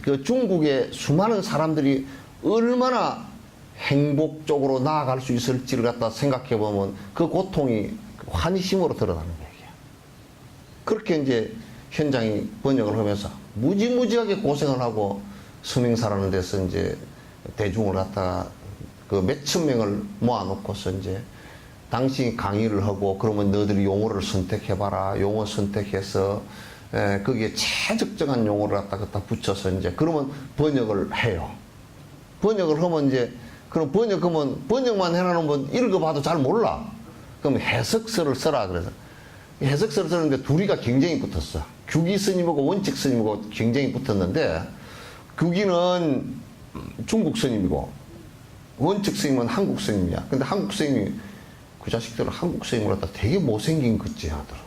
그 중국의 수많은 사람들이 얼마나 행복적으로 나아갈 수 있을지를 갖다 생각해 보면 그 고통이 환희심으로 드러나는 얘기야. 그렇게 이제 현장이 번역을 하면서 무지무지하게 고생을 하고 서명사라는 데서 이제 대중을 갖다가 그 몇천 명을 모아놓고서 이제 당시 강의를 하고 그러면 너희들이 용어를 선택해봐라. 용어 선택해서 거기에 최적정한 용어를 갖다 붙여서 이제 그러면 번역을 해요. 번역을 하면 이제 그럼 번역만 해놔놓으면 읽어봐도 잘 몰라. 그럼 해석서를 써라 그래서 해석서를 쓰는데 둘이가 경쟁이 붙었어. 규기 스님하고 원칙 스님하고 경쟁이 붙었는데 규기는 중국 스님이고 원칙 스님은 한국 스님이야. 근데 한국 스님이 그 자식들은 한국 스님을 갖다 되게 못생긴 것지 하더라.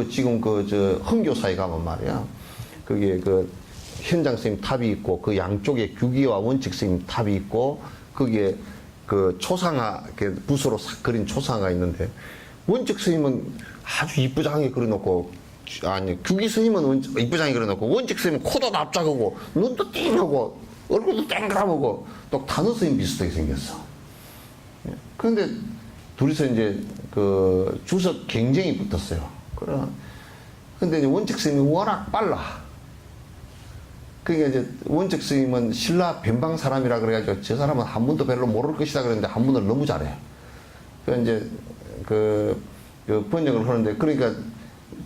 지금 흥교사에 가면 말이야. 거기에 현장 스님 탑이 있고 그 양쪽에 규기와 원칙 스님 탑이 있고 거기에 초상화 붓으로 싹 그린 초상화가 있는데 원칙 스님은 아주 이쁘장하게 그려놓고 규기 스님은 이쁘장하게 그려놓고 원칙 스님은 코도 납작하고 눈도 띵하고 얼굴도 땡그라하고 또 단어 스님 비슷하게 생겼어. 그런데 둘이서 이제 주석 경쟁이 붙었어요. 근데 이제 원칙 스님이 워낙 빨라. 그러니까 이제 원칙 스님은 신라 변방 사람이라 그래가지고 저 사람은 한문도 별로 모를 것이다 그랬는데 한문을 너무 잘해. 그래서 이제 그 번역을 하는데, 그러니까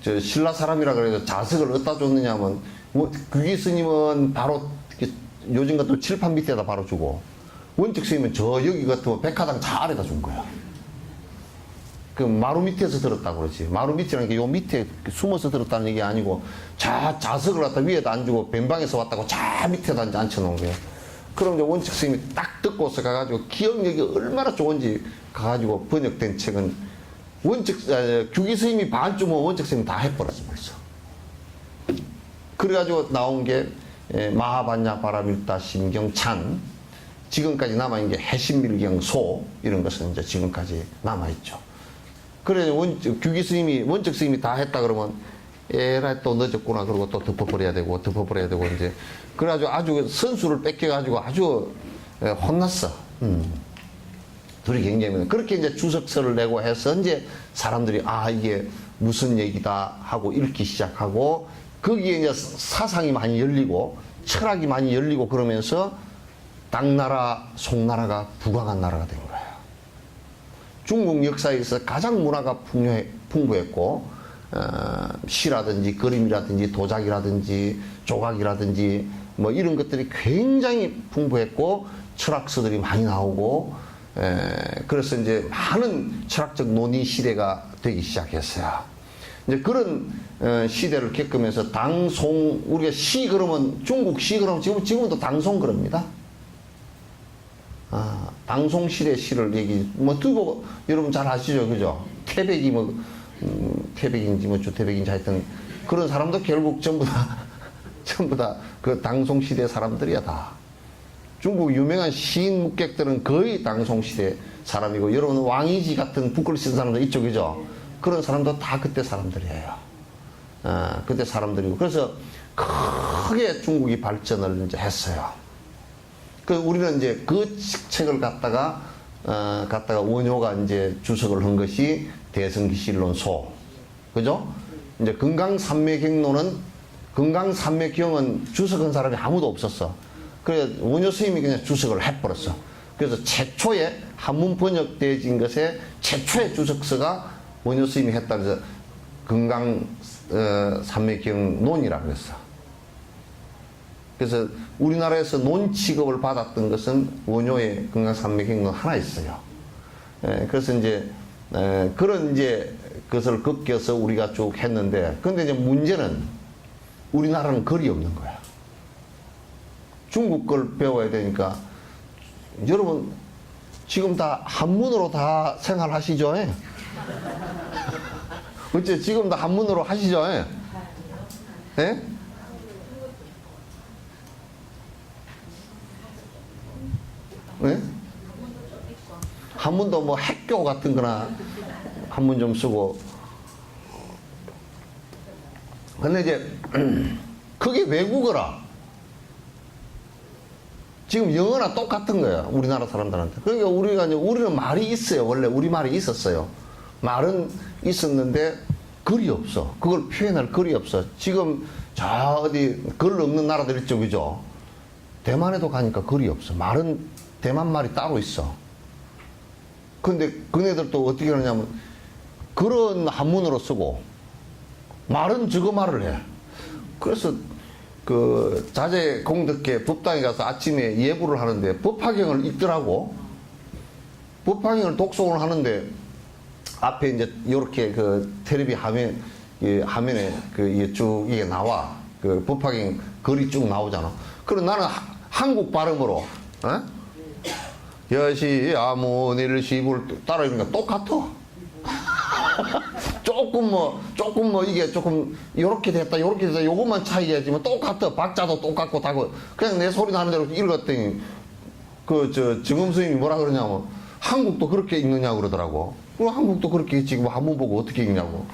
저 신라 사람이라 그래서 자석을 어디다 줬느냐면, 규기 스님은 바로 이렇게 요즘 같은 칠판 밑에다 바로 주고, 원적 스님은 저 여기 같은 백화당 저 아래다 준 거야. 그 마루 밑에서 들었다고 그러지. 마루 밑이라는 게 요 밑에 숨어서 들었다는 얘기 아니고, 자석을 갖다 위에다 안 주고 벤방에서 왔다고 자 밑에다 이제 앉혀놓은 거예요. 그럼 이제 원칙 스님이 딱 듣고서 가가지고 기억력이 얼마나 좋은지 가가지고 번역된 책은 규기 스님이 반쯤은 원칙 스님이 다 해버렸어 벌써. 그래가지고 나온 게 마하반야 바라밀다 심경찬, 지금까지 남아있는 게 해신밀경소, 이런 것은 이제 지금까지 남아있죠. 그래 규기 스님이 원칙 스님이 다 했다 그러면 에라이 또 늦었구나 그러고 또 덮어버려야 되고 이제 그래가지고 아주 선수를 뺏겨가지고 아주 혼났어. 둘이 굉장히 그렇게 이제 주석서를 내고 해서 이제 사람들이 이게 무슨 얘기다 하고 읽기 시작하고, 거기에 이제 사상이 많이 열리고 철학이 많이 열리고 그러면서 당나라 송나라가 부강한 나라가 된 거예요. 중국 역사에서 가장 문화가 풍부했고, 시라든지 그림이라든지 도자기라든지 조각이라든지 뭐 이런 것들이 굉장히 풍부했고, 철학서들이 많이 나오고, 그래서 이제 많은 철학적 논의 시대가 되기 시작했어요. 이제 그런 시대를 겪으면서 당송, 우리가 시 그러면, 중국 시 그러면 지금도 당송 그럽니다. 당송 시대 시를 두고 여러분 잘 아시죠, 그죠? 태백이 태백인지 주태백인지 하여튼 그런 사람도 결국 전부 다 그 당송 시대 사람들이야 다. 중국 유명한 시인 묵객들은 거의 당송 시대 사람이고, 여러분 왕이지 같은 북글 쓴 사람들 이쪽이죠. 그런 사람도 다 그때 사람들이에요. 그때 사람들이고, 그래서 크게 중국이 발전을 이제 했어요. 우리는 이제 그 책을 갖다가 원효가 이제 주석을 한 것이 대성기실론소. 그죠? 이제 금강산맥경은 주석한 사람이 아무도 없었어. 그래, 원효 스님이 그냥 주석을 해버렸어. 그래서 최초의 한문 번역되어진 것에 최초의 주석서가 원효 스님이 했다. 그래서 금강산맥경 논이라고 그랬어. 그래서 우리나라에서 논 취급을 받았던 것은 원효의 금강산맥경론 하나 있어요. 그래서 이제 그런 이제 그것을 꺾여서 우리가 쭉 했는데, 근데 이제 문제는 우리나라는 글이 없는 거야. 중국 걸 배워야 되니까, 여러분 지금 다 한문으로 다 생활하시죠? 어째 지금 다 한문으로 하시죠? 예? 네? 한문도 뭐 핵교 같은 거나 한문 좀 쓰고. 근데 이제 그게 외국어라. 지금 영어나 똑같은 거야, 우리나라 사람들한테. 그러니까 우리는 말이 있어요. 원래 우리말이 있었어요. 말은 있었는데 글이 없어. 그걸 표현할 글이 없어. 지금 저 어디 글 없는 나라들 있죠, 그죠? 대만에도 가니까 글이 없어. 말은 대만 말이 따로 있어. 근데 그네들도 어떻게 하냐면 글은 한문으로 쓰고 말은 저거 말을 해. 그래서 그 자제 공덕회 법당에 가서 아침에 예불을 하는데 법화경을 읽더라고. 법화경을 독송을 하는데 앞에 이제 요렇게 그 텔레비 화면에 그 쭉 이게 나와. 그 법화경 글이 쭉 나오잖아. 그럼 나는 한국 발음으로 여시 아무니를 시불 따라 이러니까 똑같아. 조금 뭐 이게 조금 요렇게 됐다 요것만 차이겠지만 똑같아. 박자도 똑같고 다고 그냥 내 소리 나는 대로 읽었더니 정음 스님이 뭐라 그러냐면 한국도 그렇게 읽느냐고 그러더라고. 그럼 한국도 그렇게 지금 한문 보고 어떻게 읽냐고.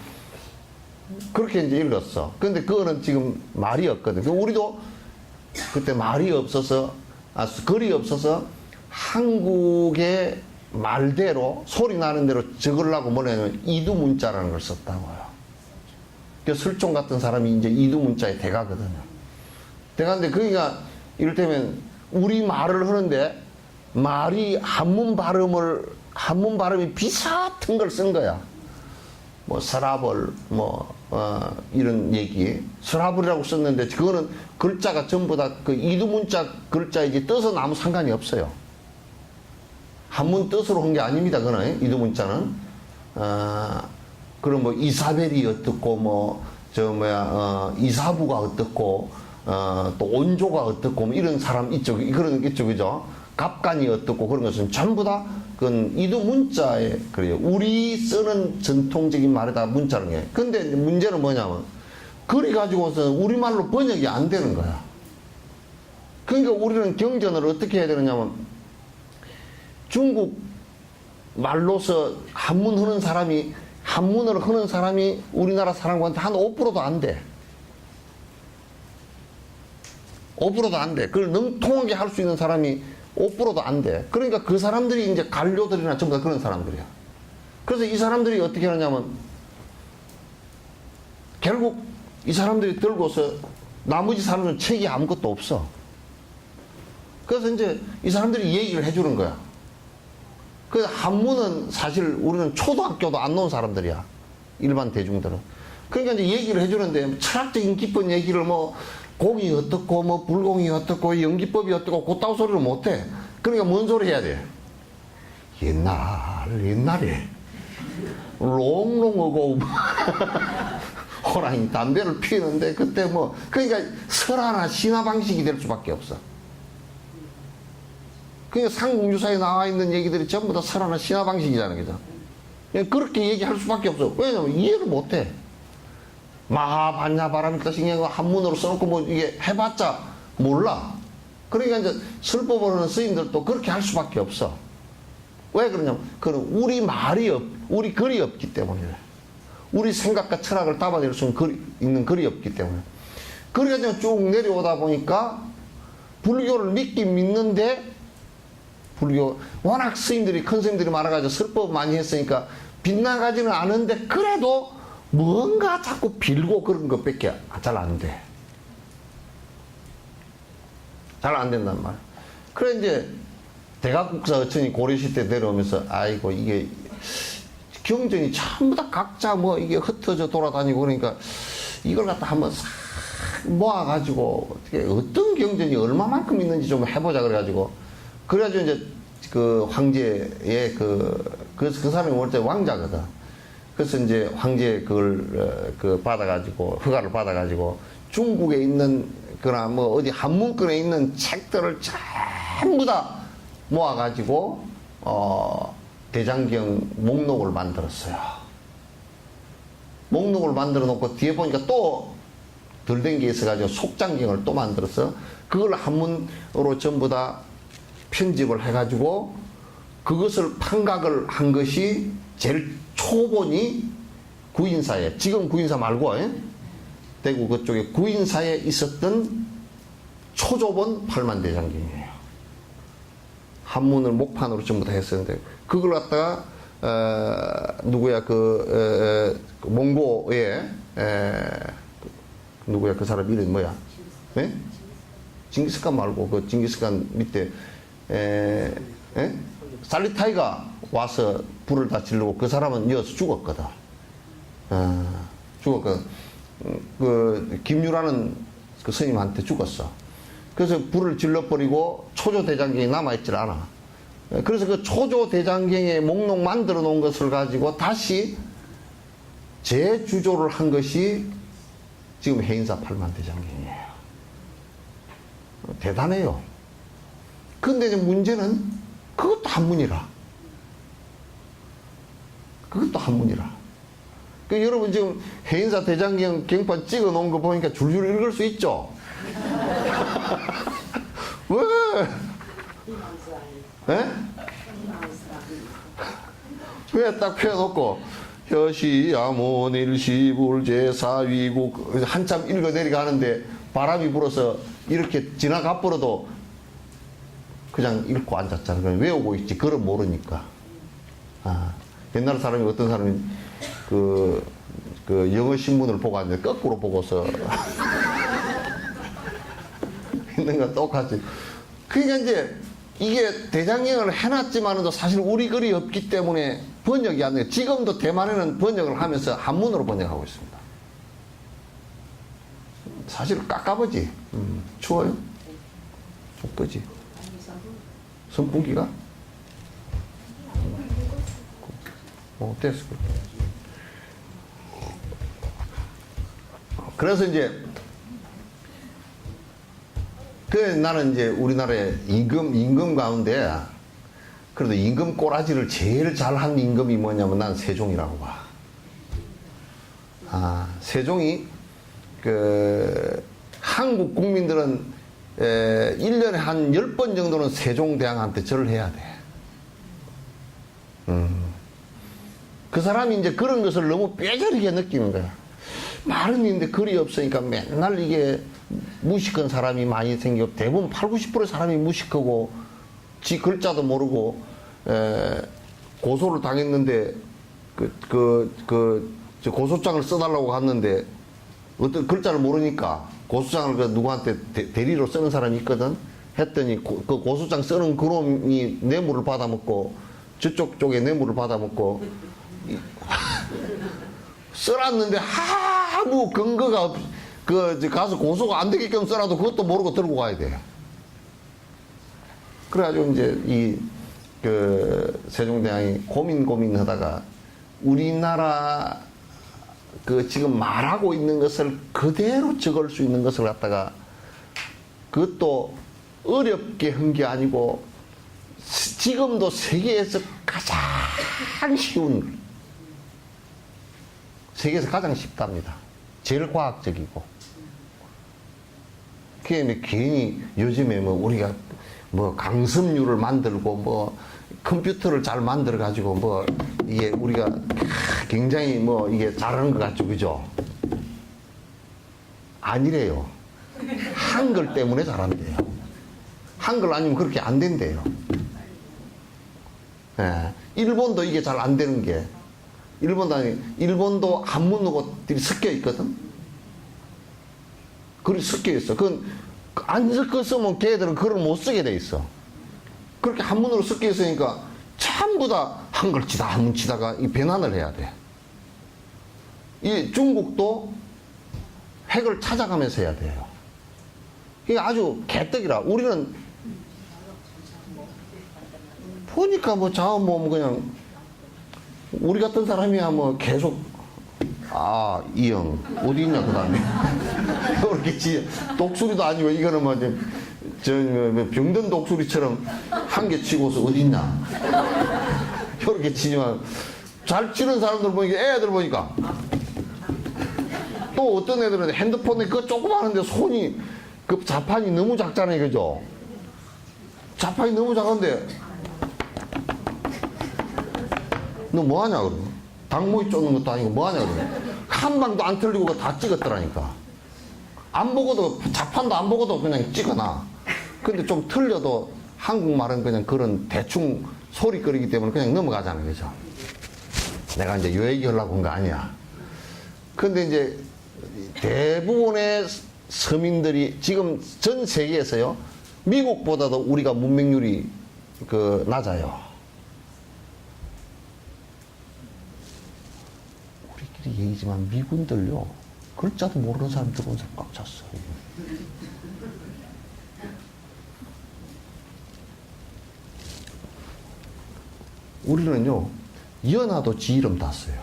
그렇게 이제 읽었어. 근데 그거는 지금 말이 없거든. 우리도 그때 말이 없어서 글이 없어서 한국의 말대로 소리 나는 대로 적으려고 뭐냐면 이두문자라는 걸 썼다고요. 그 설종 같은 사람이 이제 이두문자의 대가거든요. 대가인데 그러니까 이를테면 우리 말을 하는데 말이 한문 발음이 비슷한 걸 쓴 거야. 뭐 서라벌 이런 얘기 서라벌이라고 썼는데 그거는 글자가 전부 다 그 이두문자 글자이지 뜻은 아무 상관이 없어요. 한문 뜻으로 한 게 아닙니다. 그거는 이두문자는 그럼 뭐 이사벨이 어떻고 이사부가 어떻고 또 온조가 어떻고 뭐 이런 사람 있죠. 그런 있죠, 그죠? 갑간이 어떻고 그런 것은 전부 다 그건 이두문자에 그래요. 우리 쓰는 전통적인 말에다 문자는 게. 근데 문제는 뭐냐면 그리 가지고서 우리말로 번역이 안 되는 거야. 그러니까 우리는 경전을 어떻게 해야 되느냐면 중국 말로서 한문을 흐는 사람이 우리나라 사람한테 한 5%도 안 돼. 5%도 안 돼. 그걸 능통하게 할 수 있는 사람이 5%도 안 돼. 그러니까 그 사람들이 이제 관료들이나 전부 다 그런 사람들이야. 그래서 이 사람들이 어떻게 하냐면 결국 이 사람들이 들고서 나머지 사람들은 책이 아무것도 없어. 그래서 이제 이 사람들이 얘기를 해주는 거야. 그래서 한문은 사실 우리는 초등학교도 안 놓은 사람들이야. 일반 대중들은. 그러니까 이제 얘기를 해주는데 철학적인 깊은 얘기를 공이 어떻고 불공이 어떻고 연기법이 어떻고 그따위 소리를 못해. 그러니까 뭔 소리 해야 돼? 옛날에 롱롱하고 호랑이 담배를 피우는데 그때 그러니까 설화나 신화 방식이 될 수밖에 없어. 그러니까 상공유사에 나와 있는 얘기들이 전부 다 설화나 신화 방식이잖아요, 그죠? 그렇게 얘기할 수밖에 없어. 왜냐면 이해를 못해. 마하반야 바람이 뜻이냐 한문으로 써놓고 이게 해봤자 몰라. 그러니까 이제 설법을 하는 스님들도 그렇게 할 수밖에 없어. 왜 그러냐면 그는 우리 글이 없기 때문에. 우리 생각과 철학을 담아낼 수 있는 글이 없기 때문에. 그래가지고 쭉 내려오다 보니까 불교를 믿긴 믿는데 불교 워낙 스님들이 큰 스님들이 많아가지고 설법 많이 했으니까 빗나가지는 않은데 그래도 뭔가 자꾸 빌고 그런 것밖에 잘 안 돼. 잘 안 된단 말이야. 그래 이제 대각국사 어천이 고려시대 내려오면서 아이고 이게 경전이 전부 다 각자 이게 흩어져 돌아다니고 그러니까 이걸 갖다 한번 싹 모아가지고 어떤 경전이 얼마만큼 있는지 좀 해보자 그래가지고 이제 그 황제의 그 사람이 올 때 왕자거든. 그래서 이제 황제 그걸 받아가지고 허가를 받아가지고 중국에 있는 그나 어디 한문권에 있는 책들을 전부 다 모아가지고 대장경 목록을 만들었어요. 목록을 만들어 놓고 뒤에 보니까 또 덜 된 게 있어가지고 속장경을 또 만들어서 그걸 한문으로 전부 다 편집을 해가지고 그것을 판각을 한 것이 제일 초본이 구인사에, 지금 구인사 말고 대구 그쪽에 구인사에 있었던 초조본 팔만대장경이에요. 한문을 목판으로 전부 다 했었는데 그걸 갖다가 몽고의 누구야 그 사람 이름이 뭐야? 네? 징기스칸 말고 그 징기스칸 밑에 살리타이가 와서 불을 다 지르고 그 사람은 이어서 죽었거든. 죽었거든. 그 김유라는 그 스님한테 죽었어. 그래서 불을 질러버리고 초조대장경이 남아있질 않아. 그래서 그 초조대장경의 목록 만들어 놓은 것을 가지고 다시 재주조를 한 것이 지금 해인사 팔만대장경이에요. 대단해요. 근데 이제 문제는 그것도 한문이라. 그것도 한문이라. 여러분 지금 해인사 대장경 경판 찍어 놓은 거 보니까 줄줄 읽을 수 있죠? 왜? 왜 딱 펴놓고 여시 아몬 일시불 제사위국 한참 읽어내리가 하는데 바람이 불어서 이렇게 지나가 버려도 그냥 읽고 앉았잖아. 그냥 외우고 있지. 그걸 모르니까. 옛날 사람이 어떤 사람이 그 영어 신문을 보고 앉는데 거꾸로 보고서 있는 건 똑같이. 그러니까 이제 이게 대장경을 해놨지만은 사실 우리 글이 없기 때문에 번역이 안 돼요. 지금도 대만에는 번역을 하면서 한문으로 번역하고 있습니다. 사실 깝깝하지. 추워요? 좀 끄지. 선풍기가? 됐어. 그래서 이제 나는 이제 우리나라의 임금 가운데 그래도 임금 꼬라지를 제일 잘한 임금이 뭐냐면 난 세종이라고 봐. 세종이 한국 국민들은 1년에 한 10번 정도는 세종대왕한테 절을 해야 돼. 그 사람이 이제 그런 것을 너무 뼈저리게 느끼는 거야. 말은 있는데 글이 없으니까 맨날 이게 무식한 사람이 많이 생겨. 대부분 80~90% 사람이 무식하고 지 글자도 모르고 고소를 당했는데 저 고소장을 써달라고 갔는데 어떤 글자를 모르니까 고소장을 누구한테 대리로 쓰는 사람이 있거든. 했더니 그 고소장 쓰는 그놈이 뇌물을 받아먹고 저쪽 쪽에 뇌물을 받아먹고 써놨는데 아무 근거가 가서 고소가 안 되게끔 써놔도 그것도 모르고 들고 가야 돼. 그래가지고 이제 세종대왕이 고민하다가 우리나라 지금 말하고 있는 것을 그대로 적을 수 있는 것을 갖다가 그것도 어렵게 한 게 아니고 지금도 세계에서 가장 쉬운, 세계에서 가장 쉽답니다. 제일 과학적이고. 그게 괜히 요즘에 우리가 강섬유를 만들고 컴퓨터를 잘 만들어 가지고 이게 우리가 굉장히 이게 잘하는 것 같죠, 그죠? 아니래요. 한글 때문에 잘한대요. 한글 아니면 그렇게 안 된대요. 예. 일본도 이게 잘 안 되는 게, 일본도 한문어들이 섞여 있거든? 글이 섞여 있어. 그건 안 섞었으면 걔들은 글을 못 쓰게 돼 있어. 그렇게 한문으로 섞여 있으니까 전부 다 한글 치다, 한문 치다가 이 변환을 해야 돼. 이 중국도 획을 찾아가면서 해야 돼요. 이게 아주 개떡이라. 우리는 보니까 그냥 우리 같은 사람이야 계속 이영 어디 있냐 그 다음에 이렇게 독수리도 아니고 이거는 병든 독수리처럼 한 개 치고서 어디 있냐 이렇게 치지만 잘 치는 사람들 보니까 애들 보니까 또 어떤 애들은 핸드폰에 그 조그마한데 손이 그 자판이 너무 작잖아요, 그죠? 자판이 너무 작은데 너 뭐하냐 그러면 닭모이 쫓는 것도 아니고 뭐하냐 그러면 한 방도 안 틀리고 다 찍었더라니까. 안 보고도 자판도 안 보고도 그냥 찍어놔. 근데 좀 틀려도 한국말은 그냥 그런 대충 소리거리기 때문에 그냥 넘어가잖아요, 그죠? 내가 이제 요 얘기 하려고 한 거 아니야. 근데 이제 대부분의 서민들이 지금 전 세계에서요, 미국보다도 우리가 문맹률이 낮아요. 우리끼리 얘기지만 미군들요, 글자도 모르는 사람 들어온 사람 꽉 찼어요. 우리는요, 연하도 지 이름 다 써요.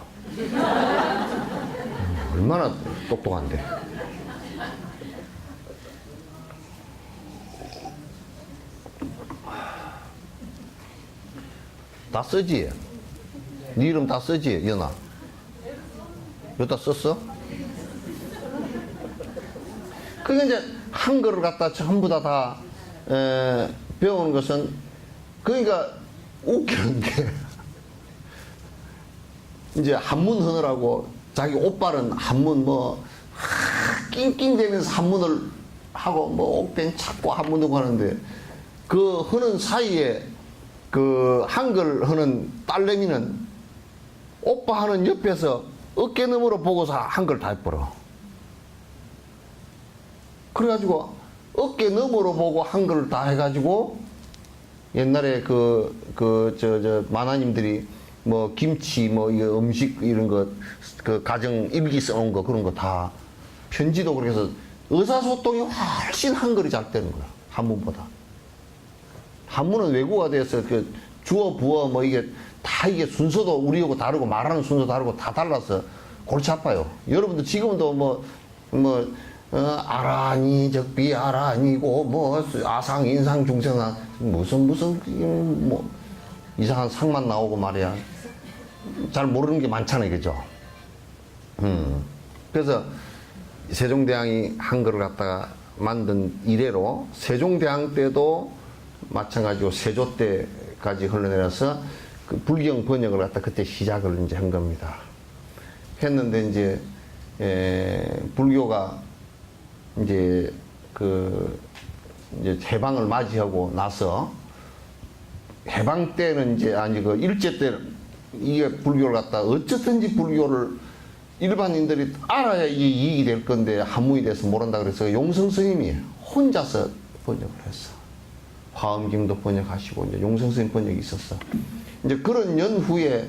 얼마나 똑똑한데. 다 쓰지? 네 이름 다 쓰지, 연아? 여기다 썼어? 그게 이제 한글을 갖다 전부 다 배우는 것은, 그러니까 웃기는 게, 이제 한문 하느라고 자기 오빠는 한문 낑낑대면서 한문을 하고 옥땡 찾고 한문 하고 하는데, 그 하는 사이에 그 한글 하는 딸내미는 오빠 하는 옆에서 어깨 너머로 보고서 한글 다 해버려. 그래가지고 어깨 너머로 보고 한글을 다 해가지고 옛날에 만화님들이 뭐 김치 뭐 이거 음식 이런 거 그 가정 일기 써놓은 거 그런 거 다 편지도 그렇게 해서 의사소통이 훨씬 한글이 잘 되는 거야. 한문보다. 한문은 외국어가 돼서 그 주어 부어 뭐 이게 다 이게 순서도 우리하고 다르고 말하는 순서 다르고 다 달라서 골치 아파요. 여러분들 지금도 아라니 적비 아라니고 뭐 아상 인상 중생아 무슨 뭐 이상한 상만 나오고 말이야. 잘 모르는 게 많잖아요, 그죠? 그래서 세종대왕이 한글을 갖다가 만든 이래로 세종대왕 때도 마찬가지로 세조 때까지 흘러내려서 그 불경 번역을 갖다 그때 시작을 이제 한 겁니다. 했는데 이제 불교가 이제 이제 해방을 맞이하고 나서 해방 때는 이제 아니 그 일제 때는 이게 불교를 갖다 어쨌든지 불교를 일반인들이 알아야 이게 이익이 될 건데 한문이 돼서 모른다 그래서 용성 스님이 혼자서 번역을 했어. 화엄경도 번역하시고 이제 용성 스님 번역이 있었어. 이제 그런 연후에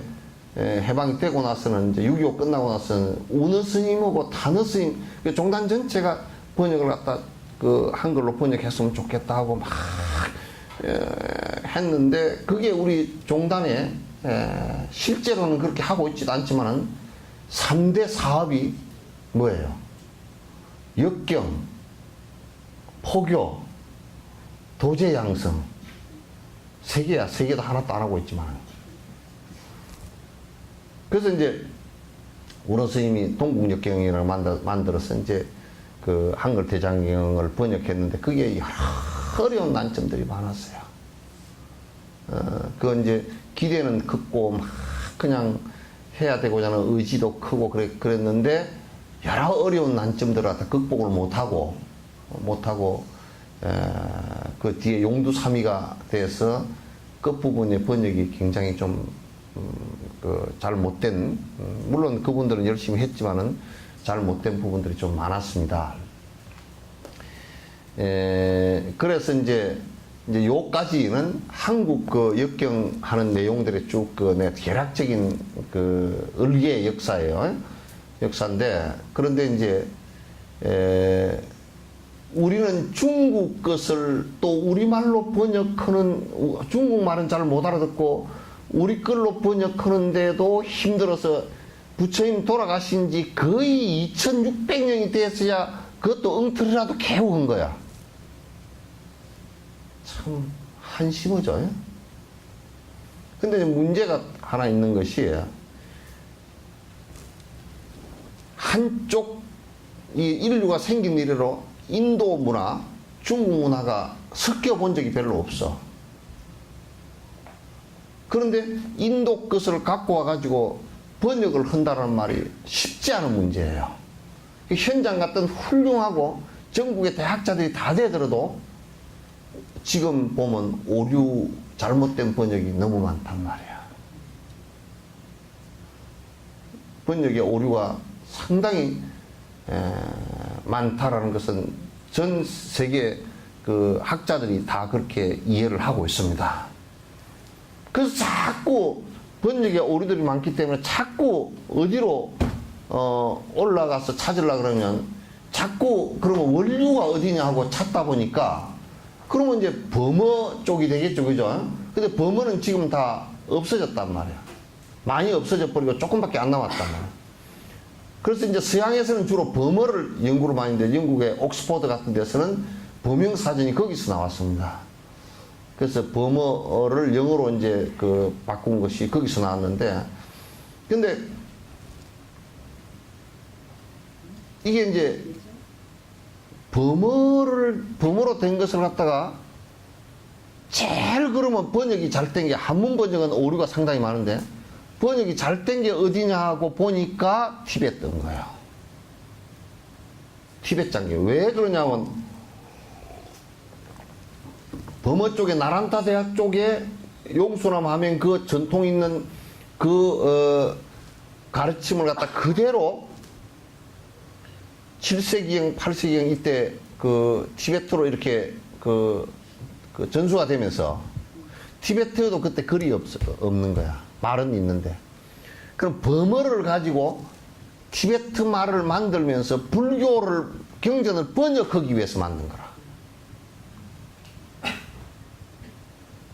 해방이 되고 나서는 이제 6.25 끝나고 나서는 운어 스님하고 단어 스님 종단 전체가 번역을 갖다 그 한글로 번역했으면 좋겠다 하고 막 했는데 그게 우리 종단에 실제로는 그렇게 하고 있지도 않지만은 3대 사업이 뭐예요? 역경, 포교, 도제양성. 세 개야. 세 개 다 하나도 안 하고 있지만. 그래서 이제 운어 스님이 동국역경이라고 만들어서 이제 그 한글 대장경을 번역했는데 그게 여러 어려운 난점들이 많았어요. 그건 이제 기대는 크고 막 그냥 해야 되고자 하는 의지도 크고 그랬는데 여러 어려운 난점들을 다 극복을 못하고 그 뒤에 용두사미가 돼서 끝부분의 번역이 굉장히 좀 잘못된 물론 그분들은 열심히 했지만은 잘못된 부분들이 좀 많았습니다. 그래서 이제 요까지는 한국 그 역경하는 내용들의 쭉 그 개략적인 그 을기의 역사예요. 역사인데 그런데 이제 우리는 중국 것을 또 우리말로 번역하는 중국말은 잘 못 알아듣고 우리 걸로 번역하는데도 힘들어서 부처님 돌아가신 지 거의 2600년이 됐어야 그것도 엉터리라도 겨우 한 거야. 참 한심하죠. 근데 문제가 하나 있는 것이 한쪽 이 인류가 생긴 이래로 인도 문화, 중국 문화가 섞여 본 적이 별로 없어. 그런데 인도 것을 갖고 와가지고 번역을 한다는 말이 쉽지 않은 문제예요. 현장 같은 훌륭하고 전국의 대학자들이 다 되더라도 지금 보면 오류 잘못된 번역이 너무 많단 말이야. 번역의 오류가 상당히 많다라는 것은 전 세계 그 학자들이 다 그렇게 이해를 하고 있습니다. 그래서 자꾸 번역의 오류들이 많기 때문에 자꾸 어디로 올라가서 찾으려고 그러면 자꾸 그러면 원류가 어디냐 하고 찾다 보니까 그러면 이제 범어 쪽이 되겠죠, 그죠? 근데 범어는 지금 다 없어졌단 말이야. 많이 없어져 버리고 조금밖에 안 남았단 말이야. 그래서 이제 서양에서는 주로 범어를 연구를 많이 했는데 영국의 옥스퍼드 같은 데서는 범용사전이 거기서 나왔습니다. 그래서 범어를 영어로 이제 그 바꾼 것이 거기서 나왔는데 근데 이게 이제 범어로 된 것을 갖다가 제일 그러면 번역이 잘 된 게 한문 번역은 오류가 상당히 많은데 번역이 잘 된 게 어디냐 하고 보니까 티베트인 거예요. 티베트 장교. 왜 그러냐면 범어 쪽에 나란타 대학 쪽에 용수남 하면 그 전통 있는 그 가르침을 갖다 그대로 7세기형, 8세기형 이때 그 티베트로 이렇게 그 전수가 되면서 티베트에도 그때 글이 없는 거야. 말은 있는데. 그럼 범어를 가지고 티베트 말을 만들면서 불교를, 경전을 번역하기 위해서 만든 거라.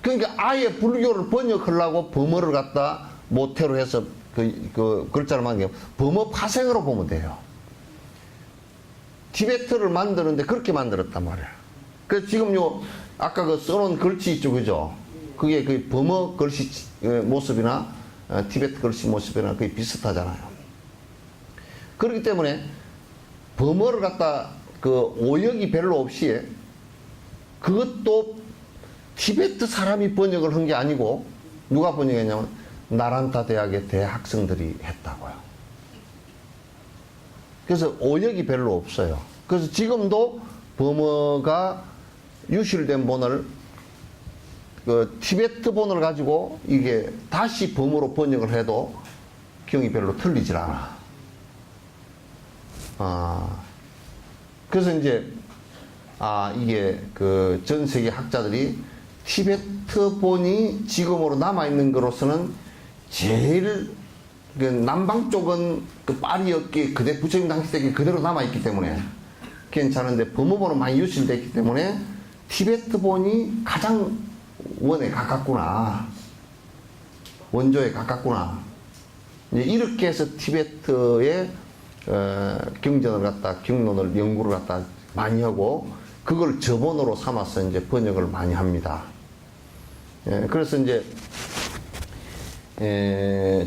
그러니까 아예 불교를 번역하려고 범어를 갖다 모태로 해서 그 글자를 만든 게 범어 파생으로 보면 돼요. 티베트를 만드는데 그렇게 만들었단 말이야. 그래서 지금 아까 그 써놓은 글씨 있죠, 그죠? 그게 그 범어 글씨 모습이나 티베트 글씨 모습이나 거의 비슷하잖아요. 그렇기 때문에 범어를 갖다 그 오역이 별로 없이 그것도 티베트 사람이 번역을 한 게 아니고 누가 번역했냐면 나란타 대학의 대학생들이 했다고요. 그래서 오역이 별로 없어요. 그래서 지금도 범어가 유실된 본을 그 티베트 본을 가지고 이게 다시 범어로 번역을 해도 경이 별로 틀리질 않아. 그래서 이제 이게 그 전 세계 학자들이 티베트 본이 지금으로 남아있는 거로서는 제일 그 남방 쪽은 그 파리였기에 그대 부처님 당시 때 그대로 남아있기 때문에 괜찮은데 범어본은 많이 유실됐기 때문에 티베트 본이 가장 원에 가깝구나. 원조에 가깝구나. 이제 이렇게 해서 티베트의 경전을 갖다, 경론을, 연구를 갖다 많이 하고 그걸 저본으로 삼아서 이제 번역을 많이 합니다. 그래서 이제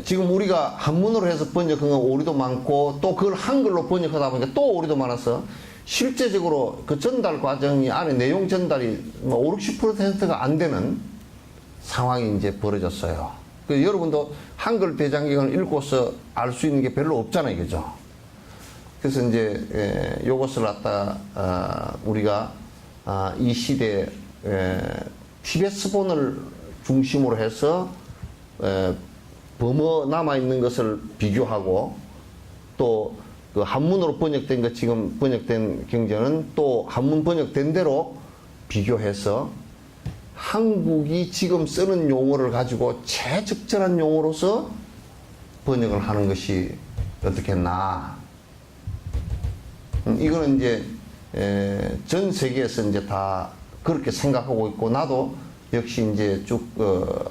지금 우리가 한문으로 해서 번역한 건 오류도 많고 또 그걸 한글로 번역하다 보니까 또 오류도 많아서 실제적으로 그 전달 과정이 안에 내용 전달이 뭐 5, 60%가 안 되는 상황이 이제 벌어졌어요. 그 여러분도 한글 대장경을 읽고서 알 수 있는 게 별로 없잖아요, 그죠? 그래서 이제 요것을 갖다 우리가 이 시대에 티베트본을 중심으로 해서 범어 남아있는 것을 비교하고 또 그 한문으로 번역된 것, 지금 번역된 경전은 또 한문 번역된 대로 비교해서 한국이 지금 쓰는 용어를 가지고 최적절한 용어로서 번역을 하는 것이 어떻겠나. 이거는 이제 전 세계에서 이제 다 그렇게 생각하고 있고 나도 역시 이제 쭉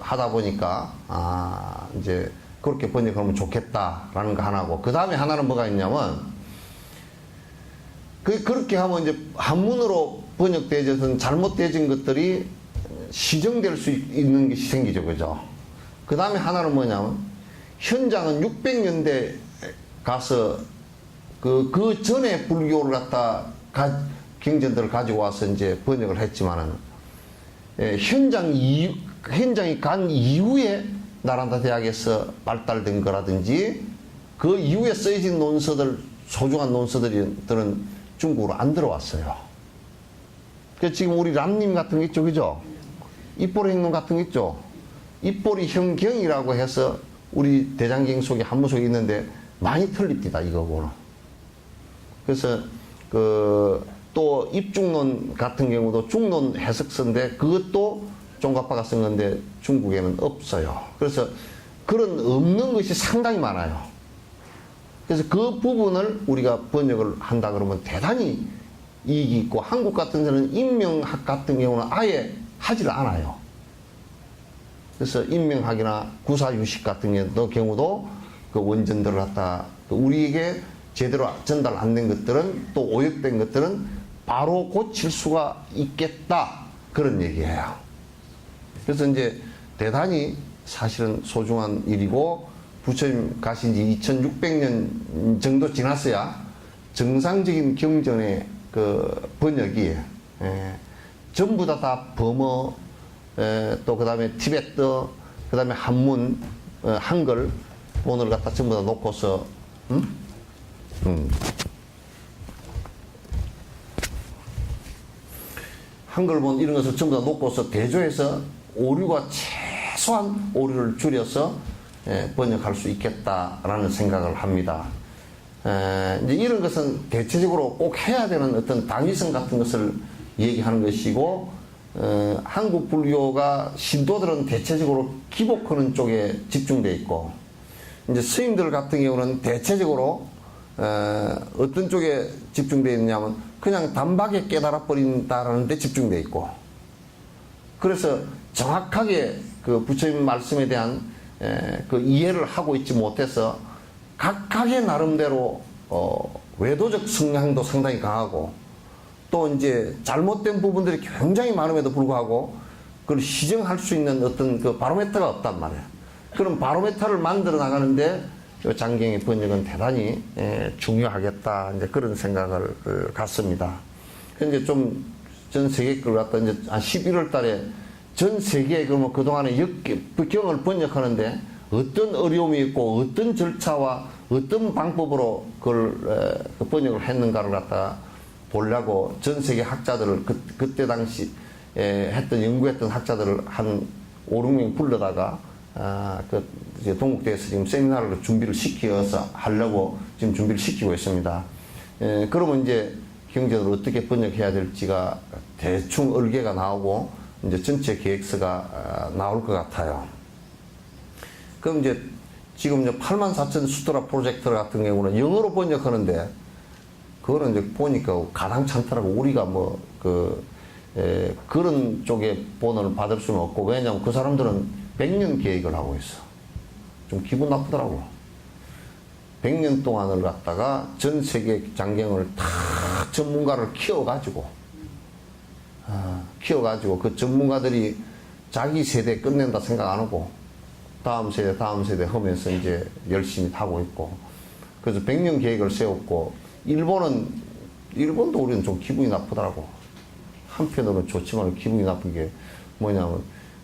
하다 보니까 이제 그렇게 번역하면 좋겠다라는 거 하나고, 그 다음에 하나는 뭐가 있냐면 그렇게 하면 이제 한문으로 번역되어져서 잘못되어진 것들이 시정될 수 있는 것이 생기죠, 그죠? 그 다음에 하나는 뭐냐면 현장은 600년대 가서 그 전에 불교를 갖다 경전들을 가지고 와서 이제 번역을 했지만은 현장이 간 이후에 나란타 대학에서 발달된 거라든지 그 이후에 쓰여진 논서들, 소중한 논서들은 중국으로 안 들어왔어요. 그래서 지금 우리 람님 같은 거 있죠, 그죠? 입보리 행론 같은 거 있죠? 입보리 형경이라고 해서 우리 대장경 속에 한문 속에 있는데 많이 틀립니다, 이거고는. 그래서 또 입중론 같은 경우도 중론 해석서인데 그것도 종각파가 쓴 건데 중국에는 없어요. 그래서 그런 없는 것이 상당히 많아요. 그래서 그 부분을 우리가 번역을 한다 그러면 대단히 이익이 있고, 한국 같은 데는 인명학 같은 경우는 아예 하질 않아요. 그래서 인명학이나 구사유식 같은 경우도 그 원전들을 갖다 우리에게 제대로 전달 안 된 것들은, 또 오역된 것들은 바로 고칠 수가 있겠다, 그런 얘기예요. 그래서 이제 대단히 사실은 소중한 일이고, 부처님 가신 지 2600년 정도 지났어야 정상적인 경전의 그 번역이 전부 다 범어, 또 그 다음에 티베트, 그 다음에 한문, 한글 본을 갖다 전부 다 놓고서 한글본 이런 것을 전부 다 놓고서 대조해서 오류가 최소한 오류를 줄여서 번역할 수 있겠다라는 생각을 합니다. 이제 이런 것은 대체적으로 꼭 해야 되는 어떤 당위성 같은 것을 얘기하는 것이고, 한국 불교가 신도들은 대체적으로 기복하는 쪽에 집중돼 있고, 이제 스님들 같은 경우는 대체적으로 어떤 쪽에 집중되어 있냐면 그냥 단박에 깨달아 버린다라는 데 집중되어 있고, 그래서 정확하게 그 부처님 말씀에 대한 그 이해를 하고 있지 못해서 각각의 나름대로 외도적 성향도 상당히 강하고, 또 이제 잘못된 부분들이 굉장히 많음에도 불구하고 그걸 시정할 수 있는 어떤 그 바로메터가 없단 말이에요. 그런 바로메터를 만들어 나가는데 이 장경의 번역은 대단히 중요하겠다, 이제 그런 생각을 갖습니다. 이제 좀 전 세계 걸 갖다 이제 한 11월 달에 전 세계에 그러면 그동안에 경을 번역하는데 어떤 어려움이 있고 어떤 절차와 어떤 방법으로 그걸 번역을 했는가를 갖다 보려고 전 세계 학자들을 그때 당시 했던 연구했던 학자들을 한 5, 6명 불러다가 이제 동국대에서 지금 세미나를 준비를 시켜서 하려고 지금 준비를 시키고 있습니다. 그러면 이제 경전을 어떻게 번역해야 될지가 대충 얼개가 나오고 이제 전체 계획서가 나올 것 같아요. 그럼 이제 지금 이제 84,000 수도라 프로젝트 같은 경우는 영어로 번역하는데 그거는 이제 보니까 가당찮더라고. 우리가 뭐 그런 쪽에 본을 받을 수는 없고, 왜냐하면 그 사람들은 100년 계획을 하고 있어. 좀 기분 나쁘더라고. 100년 동안을 갖다가 전 세계 장경을 다 전문가를 키워가지고 그 전문가들이 자기 세대 끝낸다 생각 안 하고 다음 세대 하면서 이제 열심히 하고 있고, 그래서 100년 계획을 세웠고, 일본도 우리는 좀 기분이 나쁘더라고. 한편으로는 좋지만 기분이 나쁜 게 뭐냐면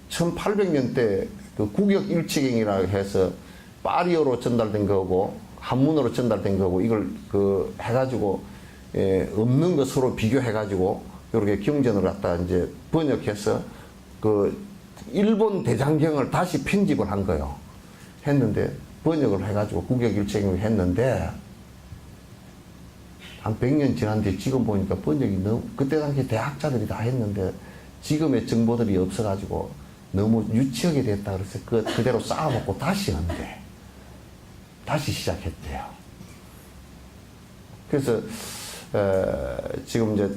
1800년 때 그 국역 일치경이라고 해서 파리어로 전달된 거고 한문으로 전달된 거고, 이걸 해가지고 없는 것으로 비교해가지고 이렇게 경전을 갖다 이제 번역해서 그 일본 대장경을 다시 편집을 한 거예요. 했는데 번역을 해가지고 국역 일치경을 했는데 한 100년 지난 뒤에 지금 보니까 번역이 너무, 그때 당시 대학자들이 다 했는데 지금의 정보들이 없어가지고 너무 유치하게 됐다 그래서 그대로 쌓아먹고 다시 한대. 다시 시작했대요. 그래서 지금 이제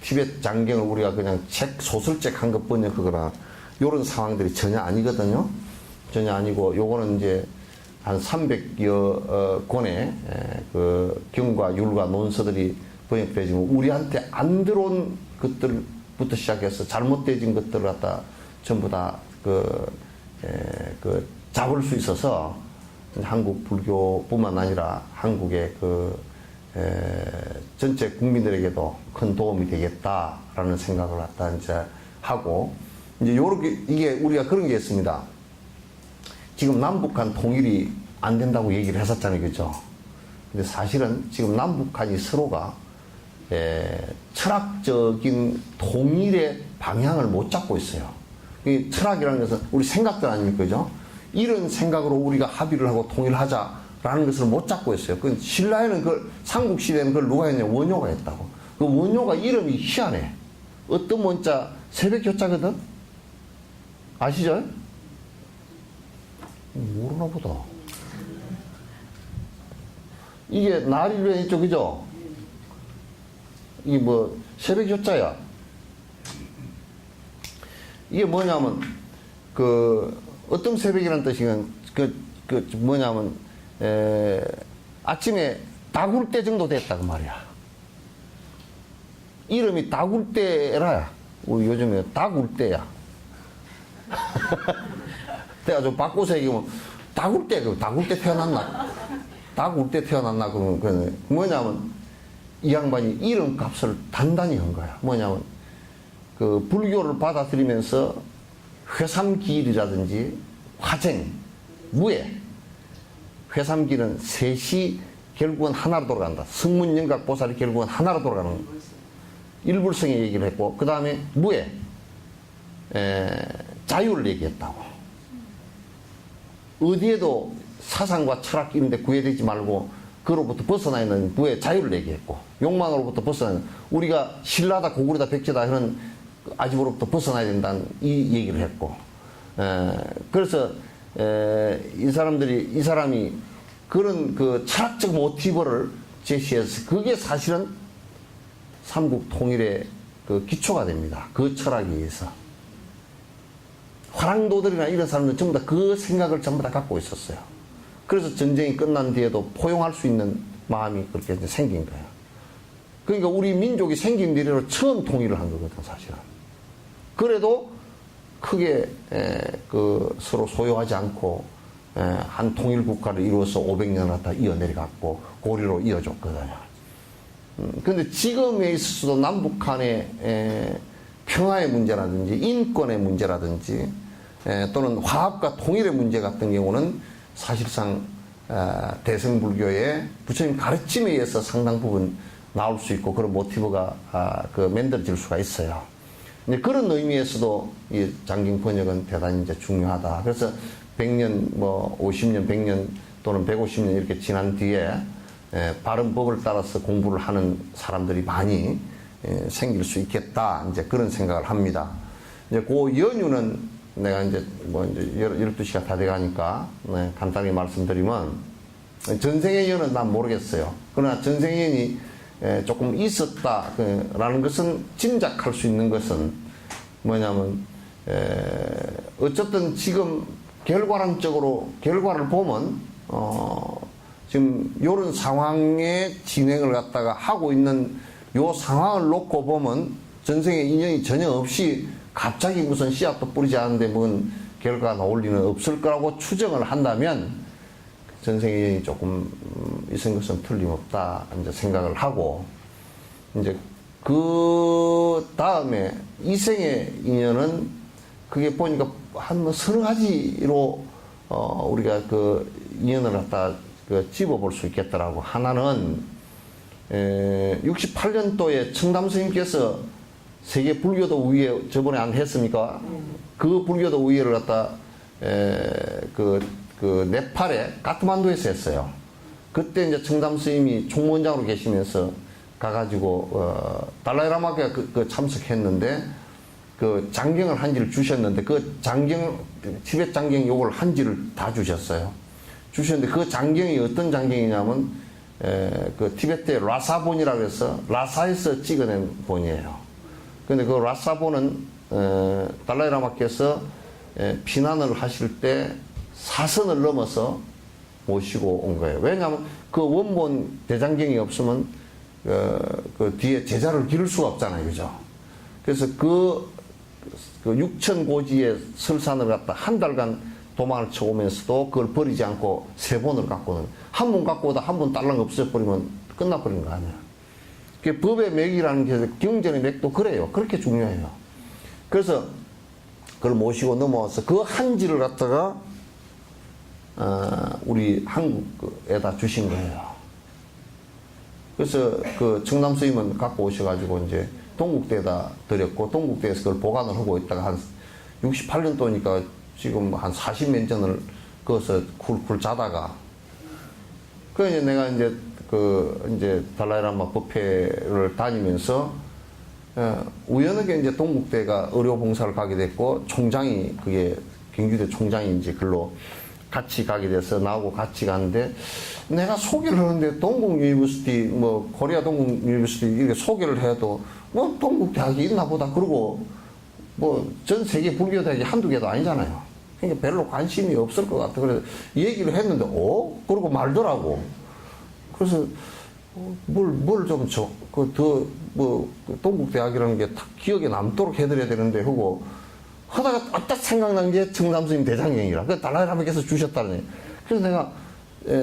티베트 장경을 우리가 그냥 소설책 한 것 번역하거나 이런 상황들이 전혀 아니거든요. 전혀 아니고 요거는 이제 한 300여 권의 그 경과 율과 논서들이 번역되지만 우리한테 안 들어온 것들부터 시작해서 잘못되어진 것들을 갖다 전부 다 잡을 수 있어서 한국 불교뿐만 아니라 한국의 전체 국민들에게도 큰 도움이 되겠다라는 생각을 갖다 이제 하고, 이제 요렇게 이게 우리가 그런 게 있습니다. 지금 남북한 통일이 안 된다고 얘기를 했었잖아요. 그죠? 근데 사실은 지금 남북한이 서로가 철학적인 통일의 방향을 못 잡고 있어요. 이 철학이라는 것은 우리 생각들 아닙니까? 그죠? 이런 생각으로 우리가 합의를 하고 통일하자라는 것을 못 잡고 있어요. 그 신라에는 삼국시대에는 그걸 누가 했냐? 원효가 했다고. 그 원효가 이름이 희한해. 어떤 문자 새벽교자거든? 아시죠? 모르나 보다. 이게 날일변 있죠, 그죠? 이게 뭐, 새벽교자야. 이게 뭐냐면, 어떤 새벽이라는 뜻이면, 뭐냐면, 아침에 다굴 때 정도 됐다, 그 말이야. 이름이 다굴때라야. 우리 요즘에 다굴때야. 내가 좀 바꿔서 얘기하면, 다굴때 태어났나? 다굴때 태어났나? 그러면, 뭐냐면, 이 양반이 이름 값을 단단히 한 거야. 뭐냐면, 불교를 받아들이면서 회삼길이라든지 화쟁, 무예. 회삼길은 셋이 결국은 하나로 돌아간다. 성문영각 보살이 결국은 하나로 돌아가는 거야. 일불성의 얘기를 했고, 그 다음에 무예. 자유를 얘기했다고. 어디에도 사상과 철학 이런 데 구애되지 말고 그로부터 벗어나 있는 무의 자유를 얘기했고, 욕망으로부터 벗어나 있는, 우리가 신라다 고구려다 백제다 하는 아집으로부터 벗어나야 된다는 이 얘기를 했고, 그래서 이 사람이 그런 그 철학적 모티브를 제시해서 그게 사실은 삼국 통일의 그 기초가 됩니다. 그 철학에 의해서. 화랑도들이나 이런 사람들은 전부 다 그 생각을 전부 다 갖고 있었어요. 그래서 전쟁이 끝난 뒤에도 포용할 수 있는 마음이 그렇게 이제 생긴 거예요. 그러니까 우리 민족이 생긴 뒤로 처음 통일을 한 거거든, 사실은. 그래도 크게 그 서로 소요하지 않고 한 통일 국가를 이루어서 500년을 갖다 이어내려갔고 고리로 이어줬거든요. 근데 지금에 있어서도 남북 간의 평화의 문제라든지 인권의 문제라든지 또는 화합과 통일의 문제 같은 경우는 사실상 대승불교의 부처님 가르침에 의해서 상당 부분 나올 수 있고 그런 모티브가 그 만들어질 수가 있어요. 이제 그런 의미에서도 이 장경 번역은 대단히 이제 중요하다. 그래서 100년, 뭐 50년, 100년 또는 150년 이렇게 지난 뒤에 바른 법을 따라서 공부를 하는 사람들이 많이 생길 수 있겠다. 이제 그런 생각을 합니다. 이제 그 연유는 내가 이제 뭐 이제 12시가 다 돼가니까 간단히 말씀드리면 전생의 연은 난 모르겠어요. 그러나 전생의 연이 조금 있었다라는 것은 짐작할 수 있는 것은 뭐냐면 어쨌든 지금 결과론적으로 결과를 보면 지금 이런 상황의 진행을 갖다가 하고 있는 요 상황을 놓고 보면 전생에 인연이 전혀 없이 갑자기 무슨 씨앗도 뿌리지 않는데 뭔 결과가 나올 리는 없을 거라고 추정을 한다면 전생의 인연이 조금 있은 것은 틀림없다 이제 생각을 하고 이제 그 다음에 이생의 인연은 그게 보니까 한 서너 가지로 우리가 그 인연을 갖다 그 집어볼 수 있겠더라고. 하나는 68년도에 청담 스님께서 세계 불교도 우회 저번에 안 했습니까? 그 불교도 우회를 갖다 그 네팔에 카트만두에서 했어요. 그때 이제 청담 스님이 총무원장으로 계시면서 가가지고 달라이라마가 그 참석했는데 그 장경을 한지를 주셨는데 그 장경 티베트 장경 요걸 한지를 다 주셨어요. 주셨는데 그 장경이 어떤 장경이냐면 그 티베트의 라사본이라고 해서 라사에서 찍어낸 본이에요. 근데 그 라사본은 달라이라마께서 피난을 하실 때 사선을 넘어서 모시고 온 거예요. 왜냐하면 그 원본 대장경이 없으면 그 뒤에 제자를 기를 수가 없잖아요. 그죠? 그래서 그 6,000고지의 설산을 갖다 한 달간 도망을 쳐오면서도 그걸 버리지 않고 3번을 갖고는 한 번 갖고 오다 한 번 딸랑 없애버리면 끝나버리는 거 아니에요. 그 법의 맥이라는 게 경전의 맥도 그래요. 그렇게 중요해요. 그래서 그걸 모시고 넘어와서 그 한지를 갖다가 우리 한국에다 주신 거예요. 그래서 그 청남 스님은 갖고 오셔가지고 이제 동국대에다 드렸고 동국대에서 그걸 보관을 하고 있다가 한 68년도니까 지금 한 40몇 년을 거기서 쿨쿨 자다가 그래서 내가 이제 달라이라마 법회를 다니면서 우연하게 이제 동국대가 의료봉사를 가게 됐고 총장이 그게 경주대 총장이 이제 글로 같이 가게 돼서 나하고 같이 가는데 내가 소개를 하는데 동국 유니버시티 뭐 코리아 동국 유니버시티 이렇게 소개를 해도 뭐 동국 대학이 있나 보다 그러고 뭐 전 세계 불교 대학이 한두 개도 아니잖아요. 그러니까 별로 관심이 없을 것 같아. 그래서 얘기를 했는데 그러고 말더라고. 그래서 뭘 좀 동국 대학이라는 게 딱 기억에 남도록 해드려야 되는데 하고 하다가 딱 생각난 게 청담 스님 대장경이라. 그 달라이라마께서 주셨다는. 그래서 내가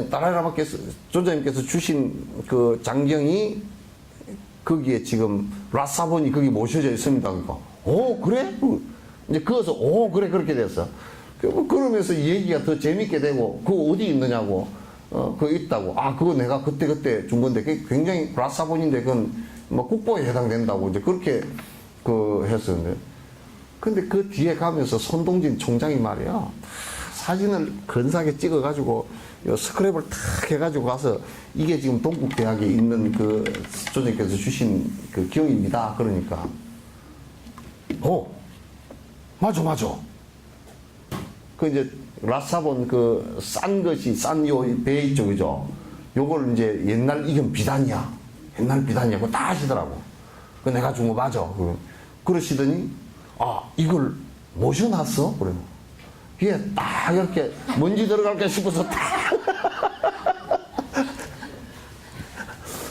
달라이라마께서 조자님께서 주신 그 장경이 거기에 지금 라사본이 거기 모셔져 있습니다. 그러니까 그래? 이제 그어서 그래 그렇게 됐어. 그러면서 얘기가 더 재밌게 되고 그거 어디 있느냐고 그거 있다고. 그거 내가 그때 준 건데 그게 굉장히 라사본인데 그건 뭐 국보에 해당된다고 이제 그렇게 했었는데. 근데 그 뒤에 가면서 손동진 총장이 말이야. 사진을 근사하게 찍어가지고 스크랩을 탁 해가지고 가서 이게 지금 동국대학에 있는 그 조정께서 주신 그 경입니다. 그러니까 맞아, 맞아. 그 이제 라사본 그 싼 것이 싼 요 배 있죠, 그죠? 요걸 이제 옛날 이건 비단이야. 옛날 비단이야. 그거 다 하시더라고. 그 내가 준 거 맞아. 그러시더니, 이걸 모셔놨어? 그래요. 이게 딱 이렇게 먼지 들어갈까 싶어서 딱.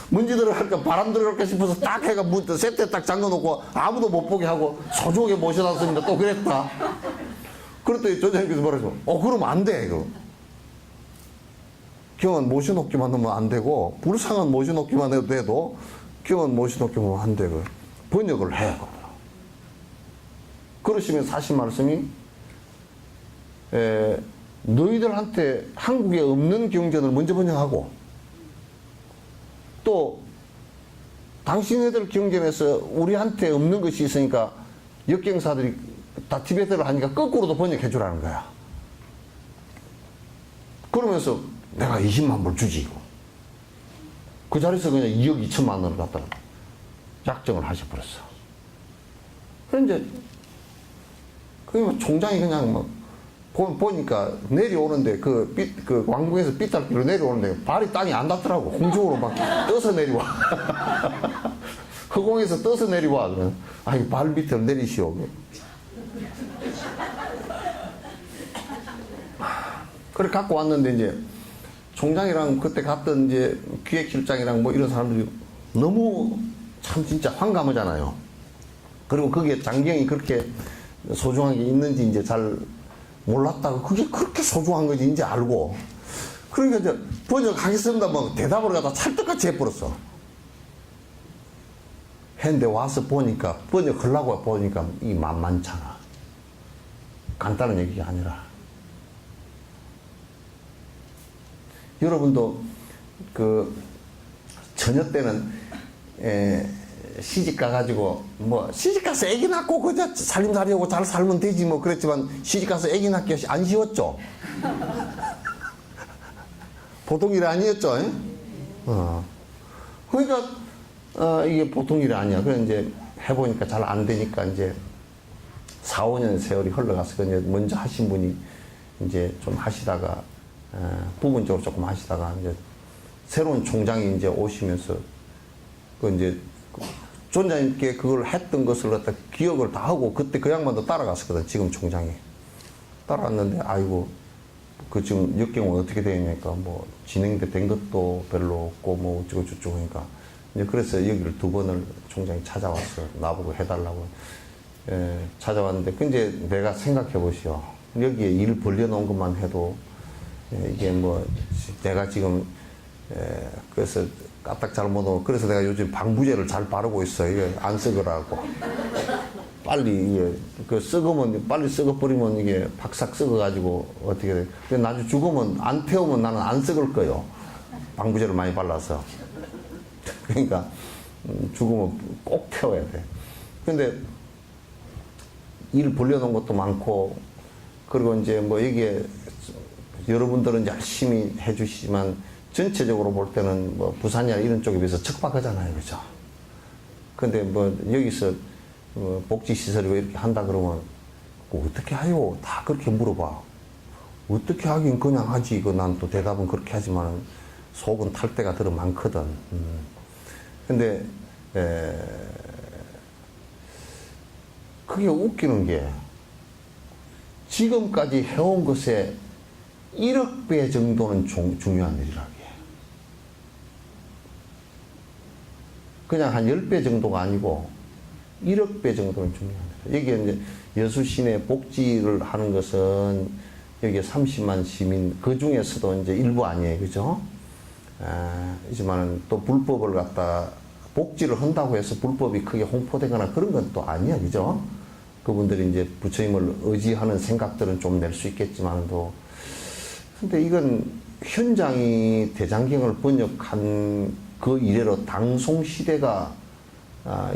먼지 들어갈까 바람 들어갈까 싶어서 딱 해가 세트에 딱 잠궈놓고 아무도 못 보게 하고 소중하게 모셔놨습니다. 또 그랬다. 그랬더니 조장님께서 뭐라고 그러면 안 돼. 이거. 경은 모셔놓기만 하면 안 되고 불쌍한 모셔놓기만 해도 돼도 경은 모셔놓기만 하면 안 되고 번역을 해. 그러시면 사실 말씀이 너희들한테 한국에 없는 경전을 먼저 번역하고 또 당신네들 경전에서 우리한테 없는 것이 있으니까 역경사들이 다 티베트를 하니까 거꾸로도 번역해 주라는 거야. 그러면서 내가 20만 불 주지. 그 자리에서 그냥 2억 2천만 원을 갖다 약정을 하셔버렸어. 그런데 그 총장이 그냥 뭐 보니까 내려오는데 그 왕궁에서 삐뚤기로 내려오는데 발이 땅이 안 닿더라고. 공중으로 막 떠서 내려와. 허공에서 떠서 내려와. 그러면 발 밑으로 내리시오. 그래 갖고 왔는데 이제 총장이랑 그때 갔던 이제 기획실장이랑 뭐 이런 사람들이 너무 참 진짜 황감하잖아요. 그리고 거기에 장경이 그렇게 소중한 게 있는지 이제 잘 몰랐다고 그게 그렇게 소중한 건지 이제 알고 그러니까 이제 번역하겠습니다 뭐 대답을 갖다 찰떡같이 해버렸어. 했는데 와서 보니까 번역하려고 보니까 이 만만찮아. 간단한 얘기가 아니라 여러분도 그 처녀 때는 시집 가가지고 뭐 시집 가서 애기 낳고 그저 살림살이하고 잘 살면 되지 뭐 그랬지만 시집 가서 애기 낳기 안 쉬웠죠. 보통 일 아니었죠. 그러니까 이게 보통 일이 아니야. 그래 이제 해보니까 잘 안 되니까 이제 4, 5년 세월이 흘러가서 이제 먼저 하신 분이 이제 좀 하시다가 부분적으로 조금 하시다가 이제 새로운 총장이 이제 오시면서 그 이제 존장님께 그걸 했던 것을 갖다 기억을 다 하고 그때 그 양반도 따라갔었거든. 지금 총장이 따라갔는데 아이고 그 지금 역경은 어떻게 되냐니까 뭐 진행된 것도 별로 없고 뭐 어쩌고 저쩌고 하니까 이제 그래서 여기를 2번을 총장이 찾아왔어. 나보고 해달라고 찾아왔는데 근데 내가 생각해 보시오. 여기에 일 벌려놓은 것만 해도 이게 뭐 내가 지금 그래서 까딱 잘못하고 그래서 내가 요즘 방부제를 잘 바르고 있어. 이게 안 썩으라고. 빨리 이게 그 썩으면 빨리 썩어버리면 이게 박삭 썩어가지고 어떻게 돼. 근데 나중에 죽으면 안 태우면 나는 안 썩을 거요. 방부제를 많이 발라서. 그러니까 죽으면 꼭 태워야 돼. 근데 일 벌려놓은 것도 많고 그리고 이제 뭐 여기에 여러분들은 열심히 해주시지만 전체적으로 볼 때는 뭐 부산이나 이런 쪽에 비해서 척박하잖아요. 그죠? 근데 뭐 여기서 복지시설이고 이렇게 한다 그러면 어떻게 하요? 다 그렇게 물어봐. 어떻게 하긴 그냥 하지. 이거 난 또 대답은 그렇게 하지만 속은 탈 때가 들어 많거든. 근데 그게 웃기는 게 지금까지 해온 것에 1억 배 정도는 중요한 일이라고 해. 그냥 한 10배 정도가 아니고 1억 배 정도는 중요한 일. 여기에 이제 여수시내 복지를 하는 것은 여기에 30만 시민, 그 중에서도 이제 일부 아니에요. 그죠? 이지만은 또 불법을 갖다 복지를 한다고 해서 불법이 크게 홍보되거나 그런 건 또 아니야. 그죠? 그분들이 이제 부처님을 의지하는 생각들은 좀 낼 수 있겠지만도 근데 이건 현장이 대장경을 번역한 그 이래로 당송 시대가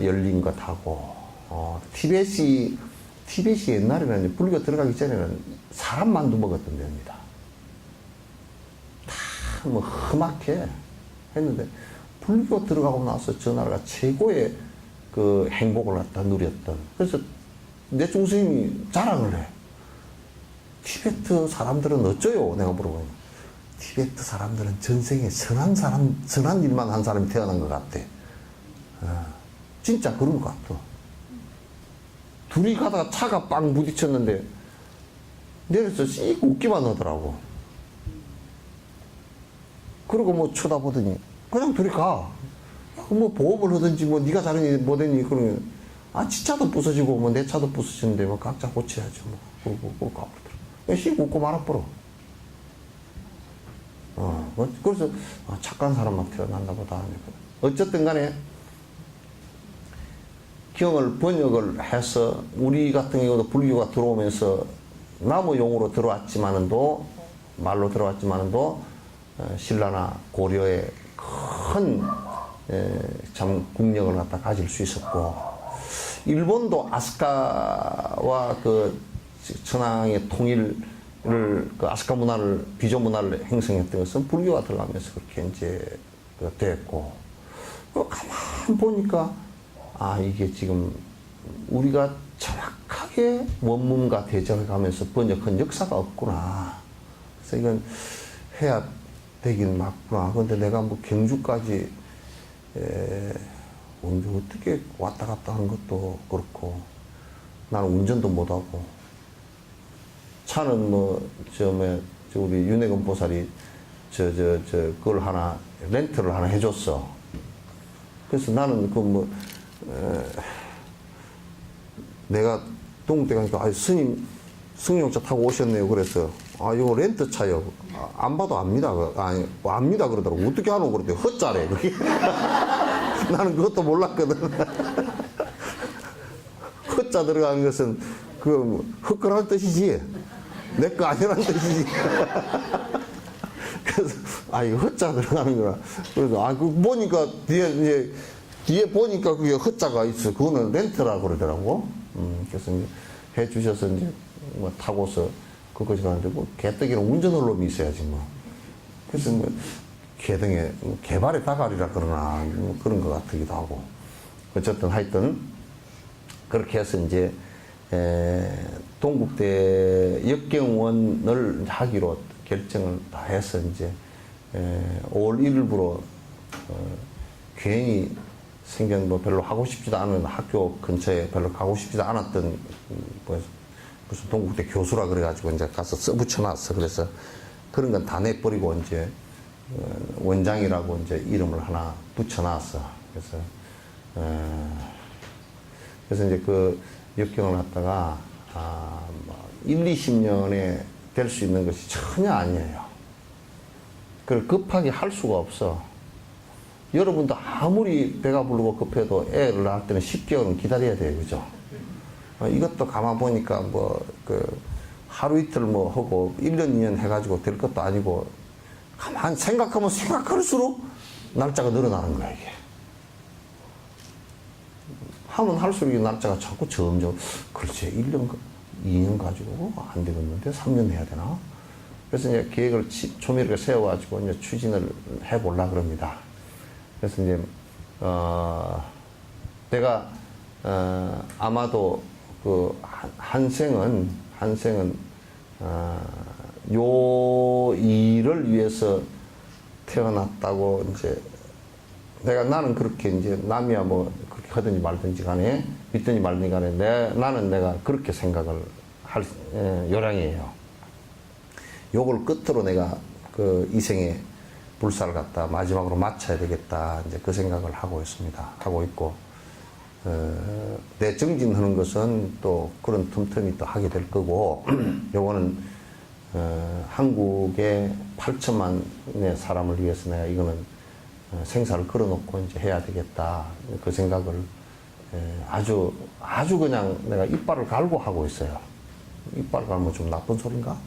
열린 것하고 티벳이 옛날에는 불교 들어가기 전에는 사람만두 먹었던 데입니다. 다 뭐 험악해 했는데 불교 들어가고 나서 저 나라가 최고의 그 행복을 갖다 누렸던. 그래서 내 중스님이 자랑을 해. 티베트 사람들은 어쩌요? 내가 물어보니. 티베트 사람들은 전생에 선한 일만 한 사람이 태어난 것 같대. 진짜 그런 것 같아. 둘이 가다가 차가 빵 부딪혔는데, 내려서 씩 웃기만 하더라고. 그러고 뭐 쳐다보더니, 그냥 둘이 가. 뭐 보험을 하든지, 뭐 네가 잘하니 뭐되니, 그러면, 아, 지 차도 부서지고, 뭐 내 차도 부서지는데, 뭐 각자 고쳐야지, 뭐. 그러고 가버리더라. 씩 웃고 말아버려. 그래서, 착한 사람만 태어났나 보다. 어쨌든 간에, 경을 번역을 해서, 우리 같은 경우도 불교가 들어오면서, 나무 용으로 들어왔지만은도, 말로 들어왔지만은도, 신라나 고려의 큰, 참, 국력을 갖다 가질 수 있었고, 일본도 아스카와 그 천황의 통일을, 그 아스카 문화를, 비조 문화를 형성했던 것은 불교가 들어가면서 그렇게 이제 됐고, 가만 보니까, 이게 지금 우리가 정확하게 원문과 대적해 가면서 번역한 역사가 없구나. 그래서 이건 해야 되긴 맞구나. 그런데 내가 뭐 경주까지, 언제 어떻게 왔다 갔다 하는 것도 그렇고, 나는 운전도 못하고, 차는 뭐, 우리 윤회금 보살이, 그걸 하나, 렌트를 하나 해줬어. 그래서 나는 내가 동대 가니까, 스님, 승용차 타고 오셨네요. 그래서, 이거 렌트 차요. 안 봐도 압니다. 압니다. 그러더라고. 어떻게 하노? 그러더라고. 헛자래. 그게. 나는 그것도 몰랐거든. 헛자 들어가는 것은, 헛거라는 뜻이지. 내 거 아니라는 뜻이지. 그래서, 이거 헛자 들어가는구나. 그래서, 보니까, 뒤에 보니까 그게 헛자가 있어. 그거는 렌트라고 그러더라고. 그래서 이제 해 주셔서 이제 뭐 타고서 그것이 가는데 뭐 개떡이는 운전할 놈이 있어야지 뭐. 그래서 뭐 개등에 개발의 다갈이라 그러나 뭐 그런 것 같기도 하고. 어쨌든 하여튼 그렇게 해서 이제 동국대 역경원을 하기로 결정을 다 해서 이제 5월 1일부로 괜히 생전 뭐 별로 하고 싶지도 않은 학교 근처에 별로 가고 싶지도 않았던 무슨 동국대 교수라 그래가지고 이제 가서 써붙여놨어. 그래서 그런 건 다 내버리고 이제 원장이라고 이제 이름을 하나 붙여놨어. 그래서 이제 그 역경을 갖다가 1, 20년에 될 수 있는 것이 전혀 아니에요. 그걸 급하게 할 수가 없어. 여러분도 아무리 배가 부르고 급해도 애를 낳을 때는 10개월은 기다려야 돼요. 그죠? 이것도 가만 보니까 하루 이틀 뭐 하고 1년, 2년 해가지고 될 것도 아니고 가만 생각하면 생각할수록 날짜가 늘어나는 거야, 이게. 하면 할수록 이 날짜가 자꾸 점점, 글쎄, 1년, 2년 가지고 안 되겠는데 3년 해야 되나? 그래서 이제 계획을 조미료를 세워가지고 이제 추진을 해보려고 그럽니다. 그래서 이제, 내가, 아마도 한생은, 요 일을 위해서 태어났다고 이제, 나는 그렇게 이제, 남이야 뭐, 그렇게 하든지 말든지 간에, 믿든지 말든지 간에, 나는 내가 그렇게 생각을 할 요량이에요. 요걸 끝으로 내가 이 생에 불사를 갖다 마지막으로 마쳐야 되겠다. 이제 그 생각을 하고 있습니다. 하고 있고, 내 정진하는 것은 또 그런 틈틈이 또 하게 될 거고, 요거는, 한국의 8천만의 사람을 위해서 내가 이거는 생사를 걸어놓고 이제 해야 되겠다. 그 생각을 아주 그냥 내가 이빨을 갈고 하고 있어요. 이빨을 갈면 좀 나쁜 소린가?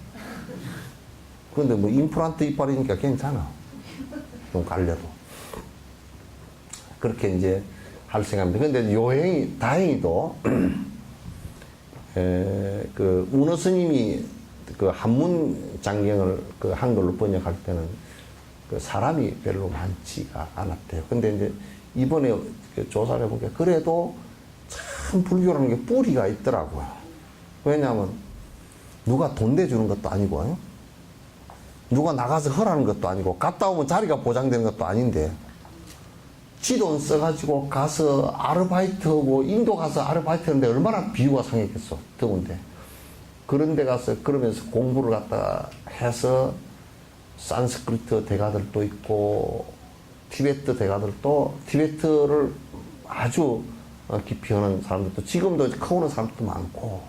그런데 뭐 임플란트 이빨이니까 괜찮아. 좀 갈려도. 그렇게 이제 할 생각입니다. 근데 요행이, 다행히도, 운어 스님이 한문 장경을 한글로 번역할 때는 사람이 별로 많지가 않았대요. 근데 이제 이번에 조사를 해보니까 그래도 참 불교라는 게 뿌리가 있더라고요. 왜냐하면 누가 돈 대주는 것도 아니고, 누가 나가서 하라는 것도 아니고, 갔다 오면 자리가 보장되는 것도 아닌데, 지 돈 써가지고 가서 아르바이트하고, 인도 가서 아르바이트 하는데 얼마나 비유가 상했겠어, 더운데. 그런 데 가서 그러면서 공부를 갖다가 해서 산스크리트 대가들도 있고, 티베트 대가들도, 티베트를 아주 깊이 하는 사람들도, 지금도 커오는 사람들도 많고,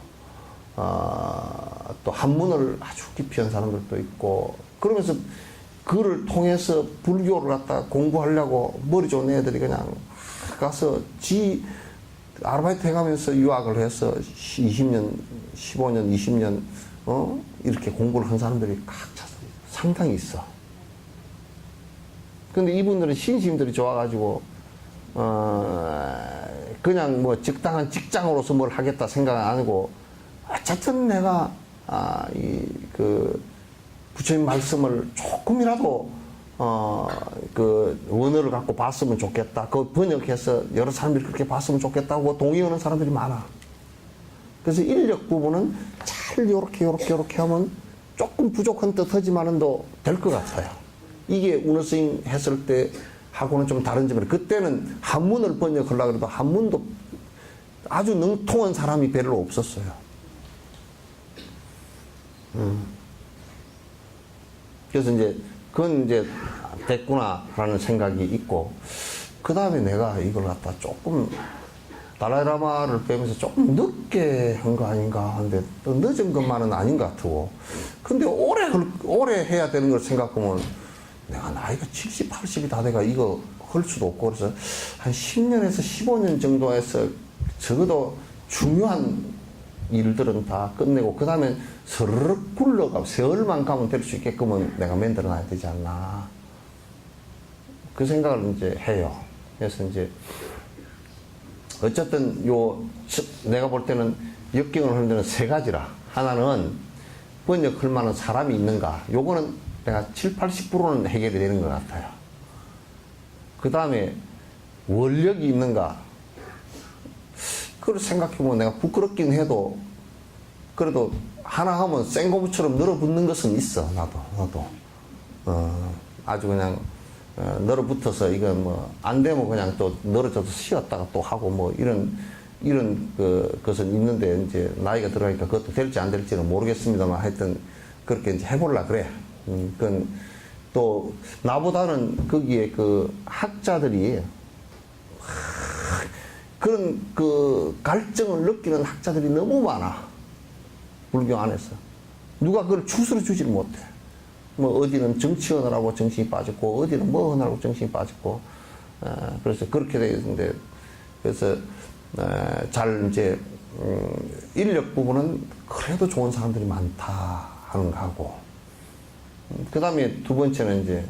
또 한문을 아주 깊이 한 사람들도 있고, 그러면서 그를 통해서 불교를 갖다 공부하려고 머리 좋은 애들이 그냥 가서 아르바이트 해가면서 유학을 해서 20년, 15년, 20년, 이렇게 공부를 한 사람들이 각자 상당히 있어. 근데 이분들은 신심들이 좋아가지고, 그냥 뭐 적당한 직장으로서 뭘 하겠다 생각 안 하고, 어쨌든 내가, 부처님 말씀을 조금이라도, 원어를 갖고 봤으면 좋겠다. 그거 번역해서 여러 사람들이 그렇게 봤으면 좋겠다고 동의하는 사람들이 많아. 그래서 인력 부분은 잘 요렇게 하면 조금 부족한 듯 하지만은 될 것 같아요. 이게 운어 스님 했을 때 하고는 좀 다른 점이에요. 그때는 한문을 번역하려고 해도 한문도 아주 능통한 사람이 별로 없었어요. 그래서 그건 됐구나라는 생각이 있고, 그 다음에 내가 이걸 갖다 조금, 달라이라마를 빼면서 조금 늦게 한 거 아닌가 하는데, 또 늦은 것만은 아닌 것 같고, 근데 오래 해야 되는 걸 생각하면, 내가 나이가 70, 80이 다 돼가 이거 할 수도 없고, 그래서 한 10년에서 15년 정도 해서 적어도 중요한 일들은 다 끝내고, 그 다음에 서르륵 굴러가, 세월만 가면 될 수 있게끔은 내가 만들어 놔야 되지 않나. 그 생각을 해요. 그래서 어쨌든 내가 볼 때는 역경을 하는 데는 세 가지라. 하나는 번역할 만한 사람이 있는가. 요거는 내가 7, 80%는 해결이 되는 것 같아요. 그 다음에 원력이 있는가. 그걸 생각해보면 내가 부끄럽긴 해도 그래도 하나 하면 생고무처럼 늘어붙는 것은 있어. 나도 아주 그냥 늘어붙어서 이건 뭐 안 되면 그냥 또 늘어져서 쉬었다가 또 하고 뭐 이런 것은 있는데, 나이가 들어가니까 그것도 될지 안 될지는 모르겠습니다만 하여튼 그렇게 해보려 그래. 그건 또 나보다는 거기에 학자들이 그런 갈증을 느끼는 학자들이 너무 많아. 불교 안에서. 누가 그걸 추스러 주지를 못해. 뭐, 어디는 정치하느라고 정신이 빠졌고, 어디는 뭐 하느라고 정신이 빠졌고, 그래서 그렇게 되어 있는데, 그래서, 인력 부분은 그래도 좋은 사람들이 많다 하는 거하고, 그 다음에 두 번째는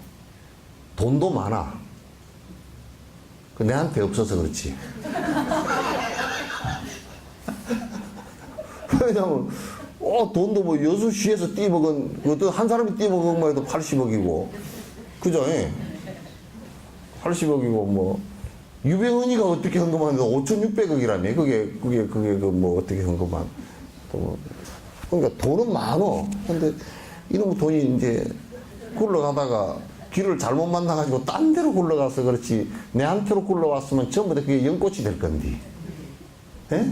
돈도 많아. 내한테 없어서 그렇지. 왜냐면, 돈도 뭐 6시에서 띠먹은, 그것도 한 사람이 띠먹은 것만 해도 80억이고, 그죠? 80억이고, 뭐, 유병헌이가 어떻게 한 것만 해도 5,600억이라며. 그게 어떻게 한 것만. 그러니까 돈은 많어. 근데 이놈의 돈이 굴러가다가 길을 잘못 만나가지고 딴 데로 굴러가서 그렇지, 내한테로 굴러왔으면 전부 다 그게 연꽃이 될 건데. 예?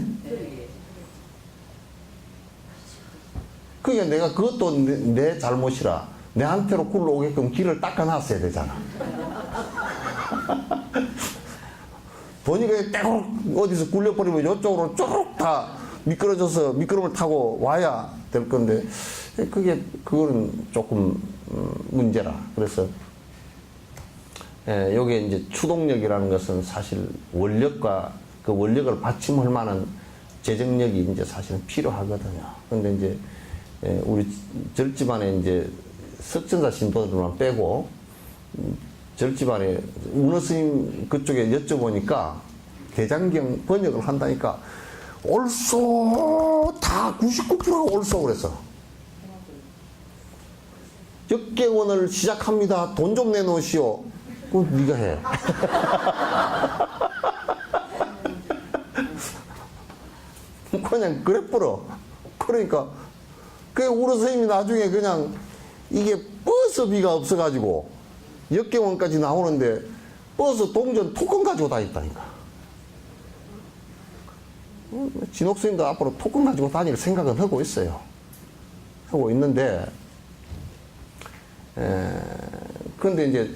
그러니까 내가 그것도 내 잘못이라 내한테로 굴러오게끔 길을 닦아놨어야 되잖아. 돈이 그냥 떼고 어디서 굴려버리면 이쪽으로 쭉 다 미끄러져서 미끄럼을 타고 와야 될 건데, 그거는 조금 문제라. 그래서 요게 추동력이라는 것은 사실 원력과 그 원력을 받침할 만한 재정력이 사실은 필요하거든요. 근데 우리 절집안에 석전사 신도들만 빼고, 절집안에 운어 스님 그쪽에 여쭤보니까 대장경 번역을 한다니까 옳소 다 99%가 옳소 그랬어. 역경원을 시작합니다. 돈 좀 내놓으시오. 그건 네가 해. 그냥 그래 뿌려. 그러니까 그 우리 선생님이 나중에 그냥 이게 버스비가 없어가지고 역경원까지 나오는데 버스 동전 토큰 가지고 다녔다니까. 진옥 선생님도 앞으로 토큰 가지고 다닐 생각은 하고 있어요. 하고 있는데, 근데 이제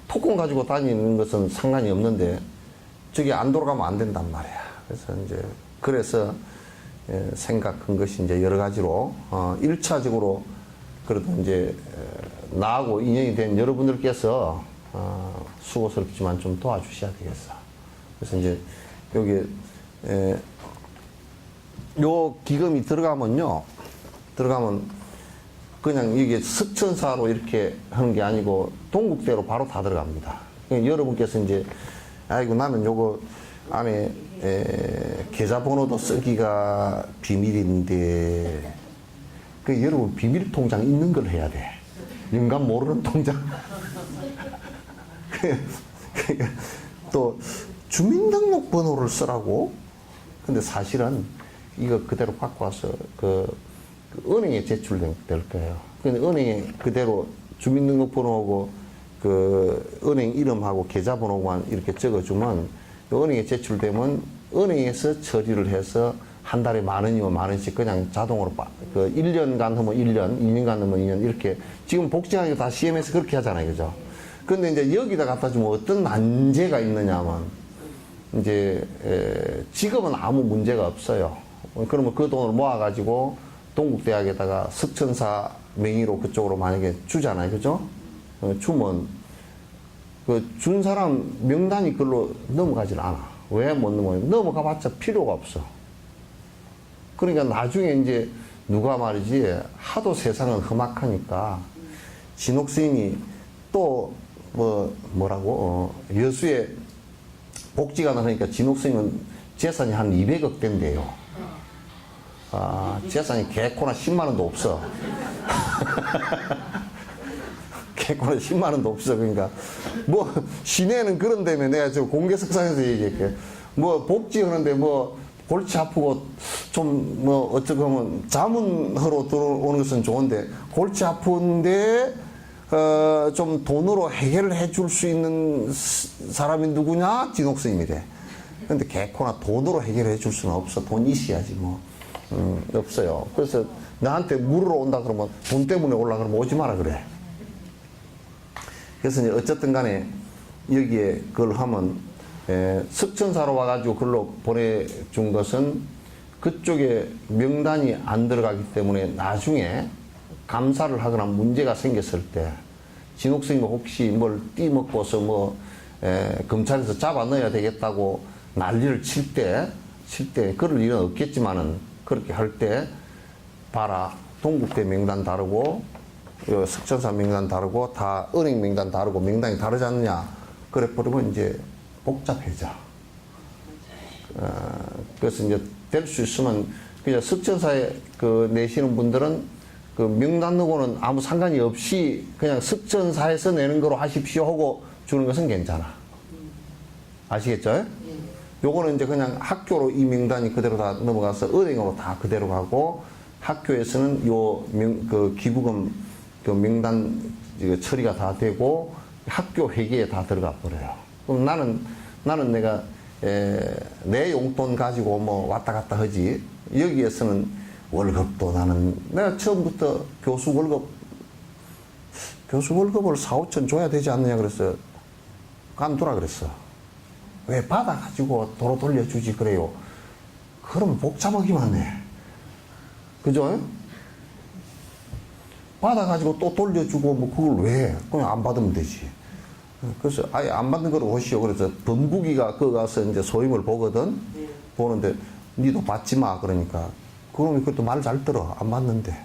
토큰 가지고 다니는 것은 상관이 없는데 저게 안 돌아가면 안 된단 말이야. 그래서 생각한 것이 이제 여러 가지로, 1차적으로 그래도 이제 나하고 인연이 된 여러분들께서 수고스럽지만 좀 도와주셔야 되겠어. 그래서 이제 여기 요 기금이 들어가면 그냥 이게 석천사로 이렇게 하는 게 아니고 동국대로 바로 다 들어갑니다. 그러니까 여러분께서 이제 아이고 나는 요거 안에 계좌번호도 쓰기가 비밀인데 그 여러분 비밀 통장 있는 걸 해야 돼. 영감 모르는 통장. 또 주민등록번호를 쓰라고. 근데 사실은 이거 그대로 갖고 와서 그 은행에 제출될 거예요. 근데 은행에 그대로 주민등록번호하고 그 은행 이름하고 계좌번호만 이렇게 적어주면 은행에 제출되면 은행에서 처리를 해서 한 달에 10,000원이면 10,000원씩 그냥 자동으로 그 1년간 하면 1년, 2년간 하면 2년 이렇게 지금 복지하게 다 CMS 그렇게 하잖아요. 그죠? 근데 이제 여기다 갖다 주면 어떤 난제가 있느냐면 이제 지금은 아무 문제가 없어요. 그러면 그 돈을 모아가지고 동국대학에다가 석천사 명의로 그쪽으로 만약에 주잖아요. 그죠? 주면 그 준 사람 명단이 그걸로 넘어가질 않아. 왜 못 넘어가요? 넘어가봤자 필요가 없어. 그러니까 나중에 이제 누가 말이지 하도 세상은 험악하니까 진옥 스님이 또 뭐라고 여수에 복지가 나니까 진옥 스님은 재산이 한 200억 된대요. 아, 재산이 개코나 10만 원도 없어. 개코나 10만 원도 없어. 그러니까 뭐 시내는 그런 데면 내가 저 공개석상에서 얘기할게. 뭐 복지하는데 뭐 골치 아프고 좀 뭐 어쩌고 하면 자문하러 들어오는 것은 좋은데 골치 아픈데 좀 돈으로 해결을 해줄 수 있는 사람이 누구냐? 진옥 스님이래. 근데 개코나 돈으로 해결해 줄 수는 없어. 돈 있어야지 뭐. 없어요. 그래서 나한테 물으러 온다 그러면 돈 때문에 올라 그러면 오지 마라 그래. 그래서 이제 어쨌든 간에 여기에 그걸 하면 석천사로 와가지고 글로 보내준 것은 그쪽에 명단이 안 들어가기 때문에 나중에 감사를 하거나 문제가 생겼을 때 진옥 스님이 혹시 뭘 띠먹고서 뭐 검찰에서 잡아 넣어야 되겠다고 난리를 칠 때 그럴 일은 없겠지만은 그렇게 할 때 봐라 동국대 명단 다르고 석천사 명단 다르고 다 은행 명단 다르고 명단이 다르지 않느냐 그래 버리면 이제 복잡해져. 그래서 이제 될 수 있으면 그냥 석천사에 그 내시는 분들은 그 명단하고는 아무 상관이 없이 그냥 석천사에서 내는 거로 하십시오 하고 주는 것은 괜찮아. 아시겠죠? 요거는 이제 그냥 학교로 이 명단이 그대로 다 넘어가서 은행으로 다 그대로 가고 학교에서는 그 기부금 그 명단 처리가 다 되고 학교 회계에 다 들어가 버려요. 그럼 나는 내가 내 용돈 가지고 뭐 왔다 갔다 하지. 여기에서는 월급도 나는 내가 처음부터 교수 월급을 4,5천 줘야 되지 않느냐 그랬어요. 간두라 그랬어. 왜 받아가지고 도로 돌려주지 그래요. 그럼 복잡하기만 해. 그죠? 받아가지고 또 돌려주고 뭐 그걸 왜 그냥 안 받으면 되지. 그래서 아예 안 받는 걸 오시오. 그래서 범국이가 그 가서 이제 소임을 보거든. 보는데 니도 받지 마 그러니까 그러면 그것도 말 잘 들어. 안 받는데.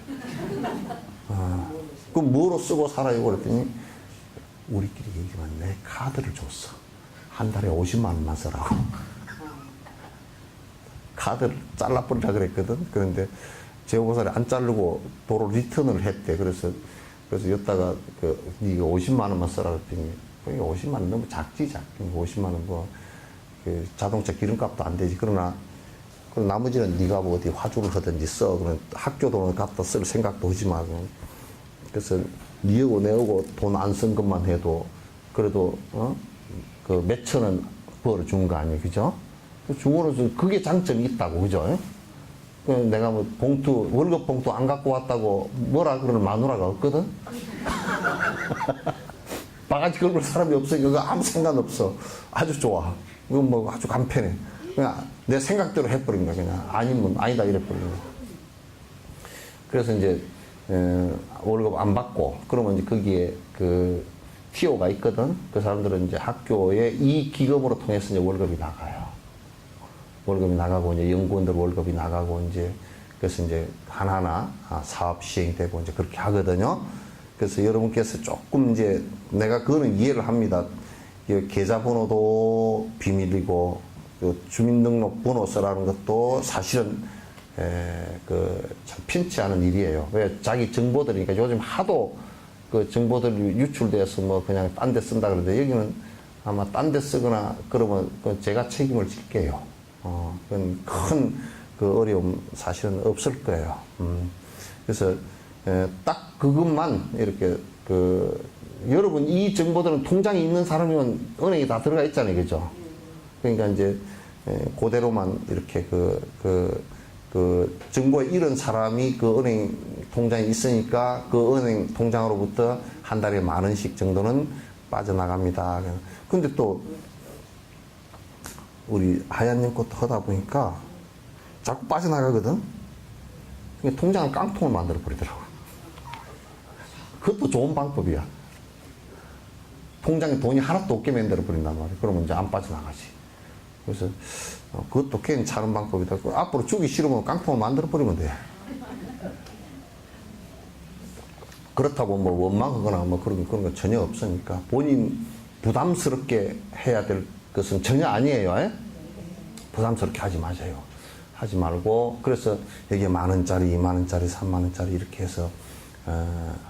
그럼 뭐로 쓰고 살아요? 그랬더니 우리끼리 얘기만 내 카드를 줬어. 한 달에 50만 원만 쓰라고. 카드를 잘라버리라 그랬거든. 그런데 제보살이 안 자르고 도로 리턴을 했대. 그래서 여기다가 이거 50만 원만 쓰라 그랬더니 50만 원 너무 작지. 50만 원 뭐 그 자동차 기름값도 안 되지. 그러나 그리고 나머지는 네가 뭐 어디 화주를 하든지 써. 그러면 학교 돈을 갖다 쓸 생각도 하지 말고. 그래서 니하고 내하고 돈 안 쓴 것만 해도 그래도 그 몇천 원 벌어준 거 아니에요, 그죠? 중으로서 그게 장점이 있다고, 그죠? 내가 뭐 봉투, 월급 봉투 안 갖고 왔다고 뭐라 그러는 마누라가 없거든? 바가지 긁을 사람이 없으니까 그거 아무 상관없어. 아주 좋아. 그건 뭐 아주 간편해. 그냥 내 생각대로 해버린 거야, 그냥. 아니면 아니다 이래버린 거야. 그래서 이제, 월급 안 받고, 그러면 이제 거기에 그, TO가 있거든? 그 사람들은 이제 학교에 이 기금으로 통해서 이제 월급이 나가요. 월급이 나가고, 이제 연구원들 월급이 나가고, 이제, 그래서 이제 하나하나 사업 시행되고, 이제 그렇게 하거든요. 그래서 여러분께서 조금 이제 내가 그거는 이해를 합니다. 계좌번호도 비밀이고, 주민등록번호 쓰라는 것도 사실은, 참 편치 않은 일이에요. 왜 자기 정보들이니까 요즘 하도 그 정보들이 유출돼서 뭐 그냥 딴 데 쓴다 그러는데 여기는 아마 딴 데 쓰거나 그러면 제가 책임을 질게요. 그건 큰 그 어려움 사실은 없을 거예요. 그래서 딱 그것만 이렇게 여러분 이 정보들은 통장에 있는 사람이면 은행에 다 들어가 있잖아요, 그죠? 그러니까 이제 그대로만 이렇게 그 정보에 잃은 사람이 그 은행 통장에 있으니까 그 은행 통장으로부터 한 달에 10,000원씩 정도는 빠져나갑니다. 근데 또 우리 하얀님 것도 하다 보니까 자꾸 빠져나가거든? 그러니까 통장을 깡통을 만들어 버리더라고. 그것도 좋은 방법이야. 통장에 돈이 하나도 없게 만들어 버린단 말이야. 그러면 이제 안 빠져나가지. 그래서 그것도 괜찮은 방법이다. 앞으로 주기 싫으면 깡통을 만들어 버리면 돼. 그렇다고 뭐 원망하거나 뭐 그런 거 전혀 없으니까 본인 부담스럽게 해야 될 것은 전혀 아니에요. 에? 부담스럽게 하지 마세요. 하지 말고 그래서 여기에 10,000원짜리, 20,000원짜리, 30,000원짜리 이렇게 해서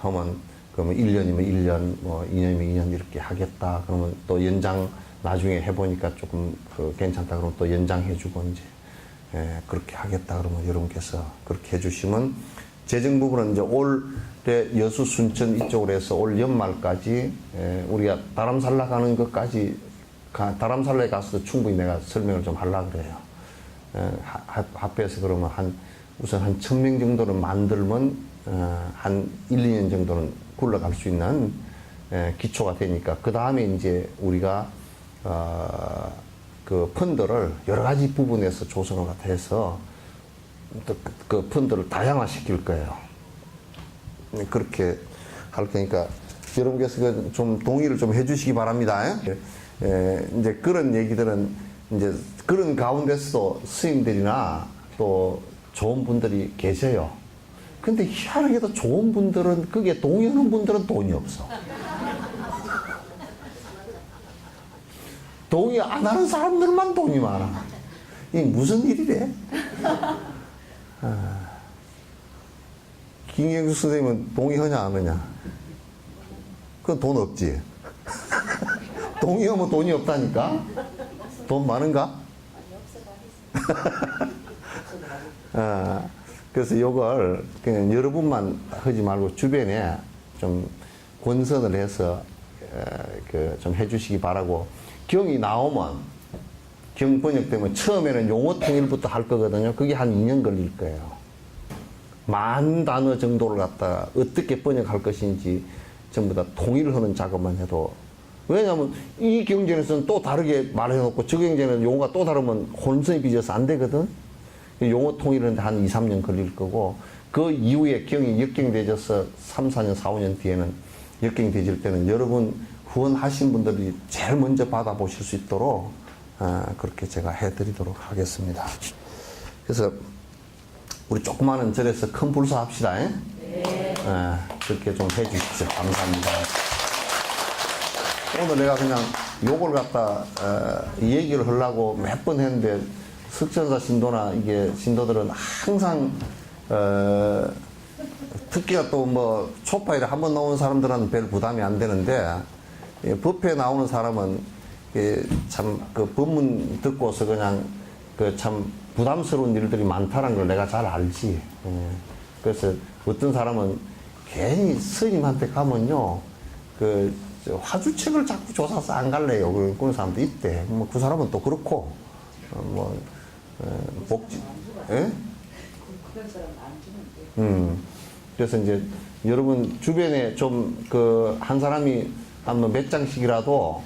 하면 그러면 1년이면 1년, 뭐 2년이면 2년 이렇게 하겠다. 그러면 또 연장 나중에 해보니까 조금 괜찮다. 그러면 또 연장해주고 이제 그렇게 하겠다. 그러면 여러분께서 그렇게 해주시면 재정 부분은 이제 올해 여수 순천 이쪽으로 해서 올 연말까지 우리가 다람살라 가는 것까지 다람살라에 가서도 충분히 내가 설명을 좀 하려고 그래요. 합해서 그러면 우선 한 1,000명 정도는 만들면 한 1, 2년 정도는 굴러갈 수 있는 기초가 되니까 그 다음에 이제 우리가 그 펀드를 여러 가지 부분에서 조성을 해서 그 펀드를 다양화시킬 거예요. 그렇게 할 거니까 여러분께서 좀 동의를 좀 해주시기 바랍니다. 이제 그런 얘기들은 이제 그런 가운데서도 스님들이나 또 좋은 분들이 계세요. 근데 희한하게도 좋은 분들은 그게 동의하는 분들은 돈이 없어. 동의 안 하는 사람들만 돈이 많아. 이게 무슨 일이래? 김경수 선생님은 동의하냐 안 하냐? 그건 돈 없지. 동의하면 돈이 없다니까? 돈 많은가? 그래서 이걸 그냥 여러분만 하지 말고 주변에 좀 권선을 해서 좀 해주시기 바라고. 경이 나오면 경 번역되면 처음에는 용어 통일부터 할 거거든요. 그게 한 2년 걸릴 거예요. 10,000단어 정도를 갖다가 어떻게 번역할 것인지 전부 다 통일을 하는 작업만 해도. 왜냐하면 이 경전에서는 또 다르게 말해놓고 저 경전에는 용어가 또 다르면 혼선이 빚어서 안 되거든. 용어 통일은 한 2, 3년 걸릴 거고 그 이후에 경이 역경되져서 3, 4년, 4, 5년 뒤에는 역경되질 때는 여러분 후원하신 분들이 제일 먼저 받아보실 수 있도록 그렇게 제가 해드리도록 하겠습니다. 그래서 우리 조그마한 절에서 큰 불사 합시다. 네. 그렇게 좀 해주십시오. 감사합니다. 오늘 내가 그냥 요걸 갖다 얘기를 하려고 몇 번 했는데 석전사 신도나 이게 신도들은 항상 특히나 또 뭐 초파일에 한 번 나오는 사람들은 별 부담이 안 되는데 법회에 나오는 사람은 참 그 법문 듣고서 그냥 그 참 부담스러운 일들이 많다는 걸 내가 잘 알지. 예. 그래서 어떤 사람은 괜히 스님한테 가면요, 저 화주책을 자꾸 조사서 안 갈래요. 그런 사람도 있대. 뭐 그 사람은 또 그렇고, 복지, 예? 그런 사람 안 주는데. 그래서 이제 여러분 주변에 좀 한 사람이 한 몇 장씩이라도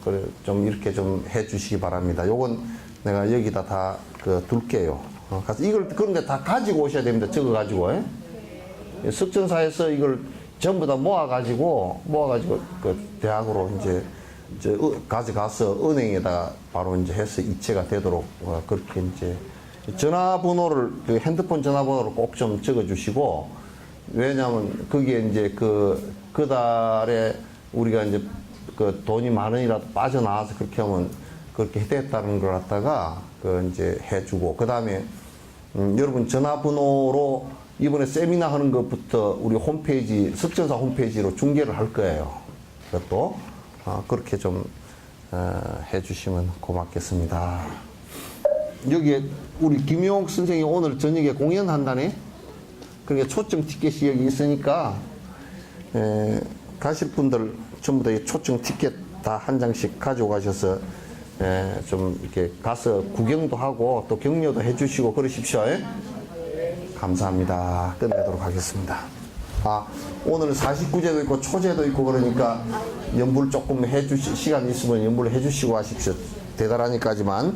그래 좀 이렇게 좀 해주시기 바랍니다. 요건 내가 여기다 다 둘게요. 가서 이걸 그런데 다 가지고 오셔야 됩니다. 적어 가지고. 석전사에서 이걸 전부 다 모아가지고 그 대학으로 이제 가져가서 은행에다 바로 이제 해서 이체가 되도록 그렇게 이제 전화번호를 핸드폰 전화번호를 꼭 좀 적어주시고, 왜냐하면 거기에 이제 그 달에 우리가 이제 그 돈이 10,000원이라도 빠져나와서 그렇게 하면 그렇게 됐다는 걸 갖다가 이제 해주고, 그 다음에 여러분 전화번호로 이번에 세미나 하는 것부터 우리 홈페이지, 석전사 홈페이지로 중계를 할 거예요. 그것도 그렇게 좀 해주시면 고맙겠습니다. 여기에 우리 김용 선생이 오늘 저녁에 공연한다네. 그러니까 초청 티켓이 여기 있으니까 가실 분들 전부 다 이 초청 티켓 다 한 장씩 가지고 가셔서 좀 이렇게 가서 구경도 하고 또 격려도 해주시고 그러십시오. 감사합니다. 끝내도록 하겠습니다. 오늘 49제도 있고 초제도 있고 그러니까 연불 조금 시간 있으면 연불 해주시고 하십시오. 대단하니까지만.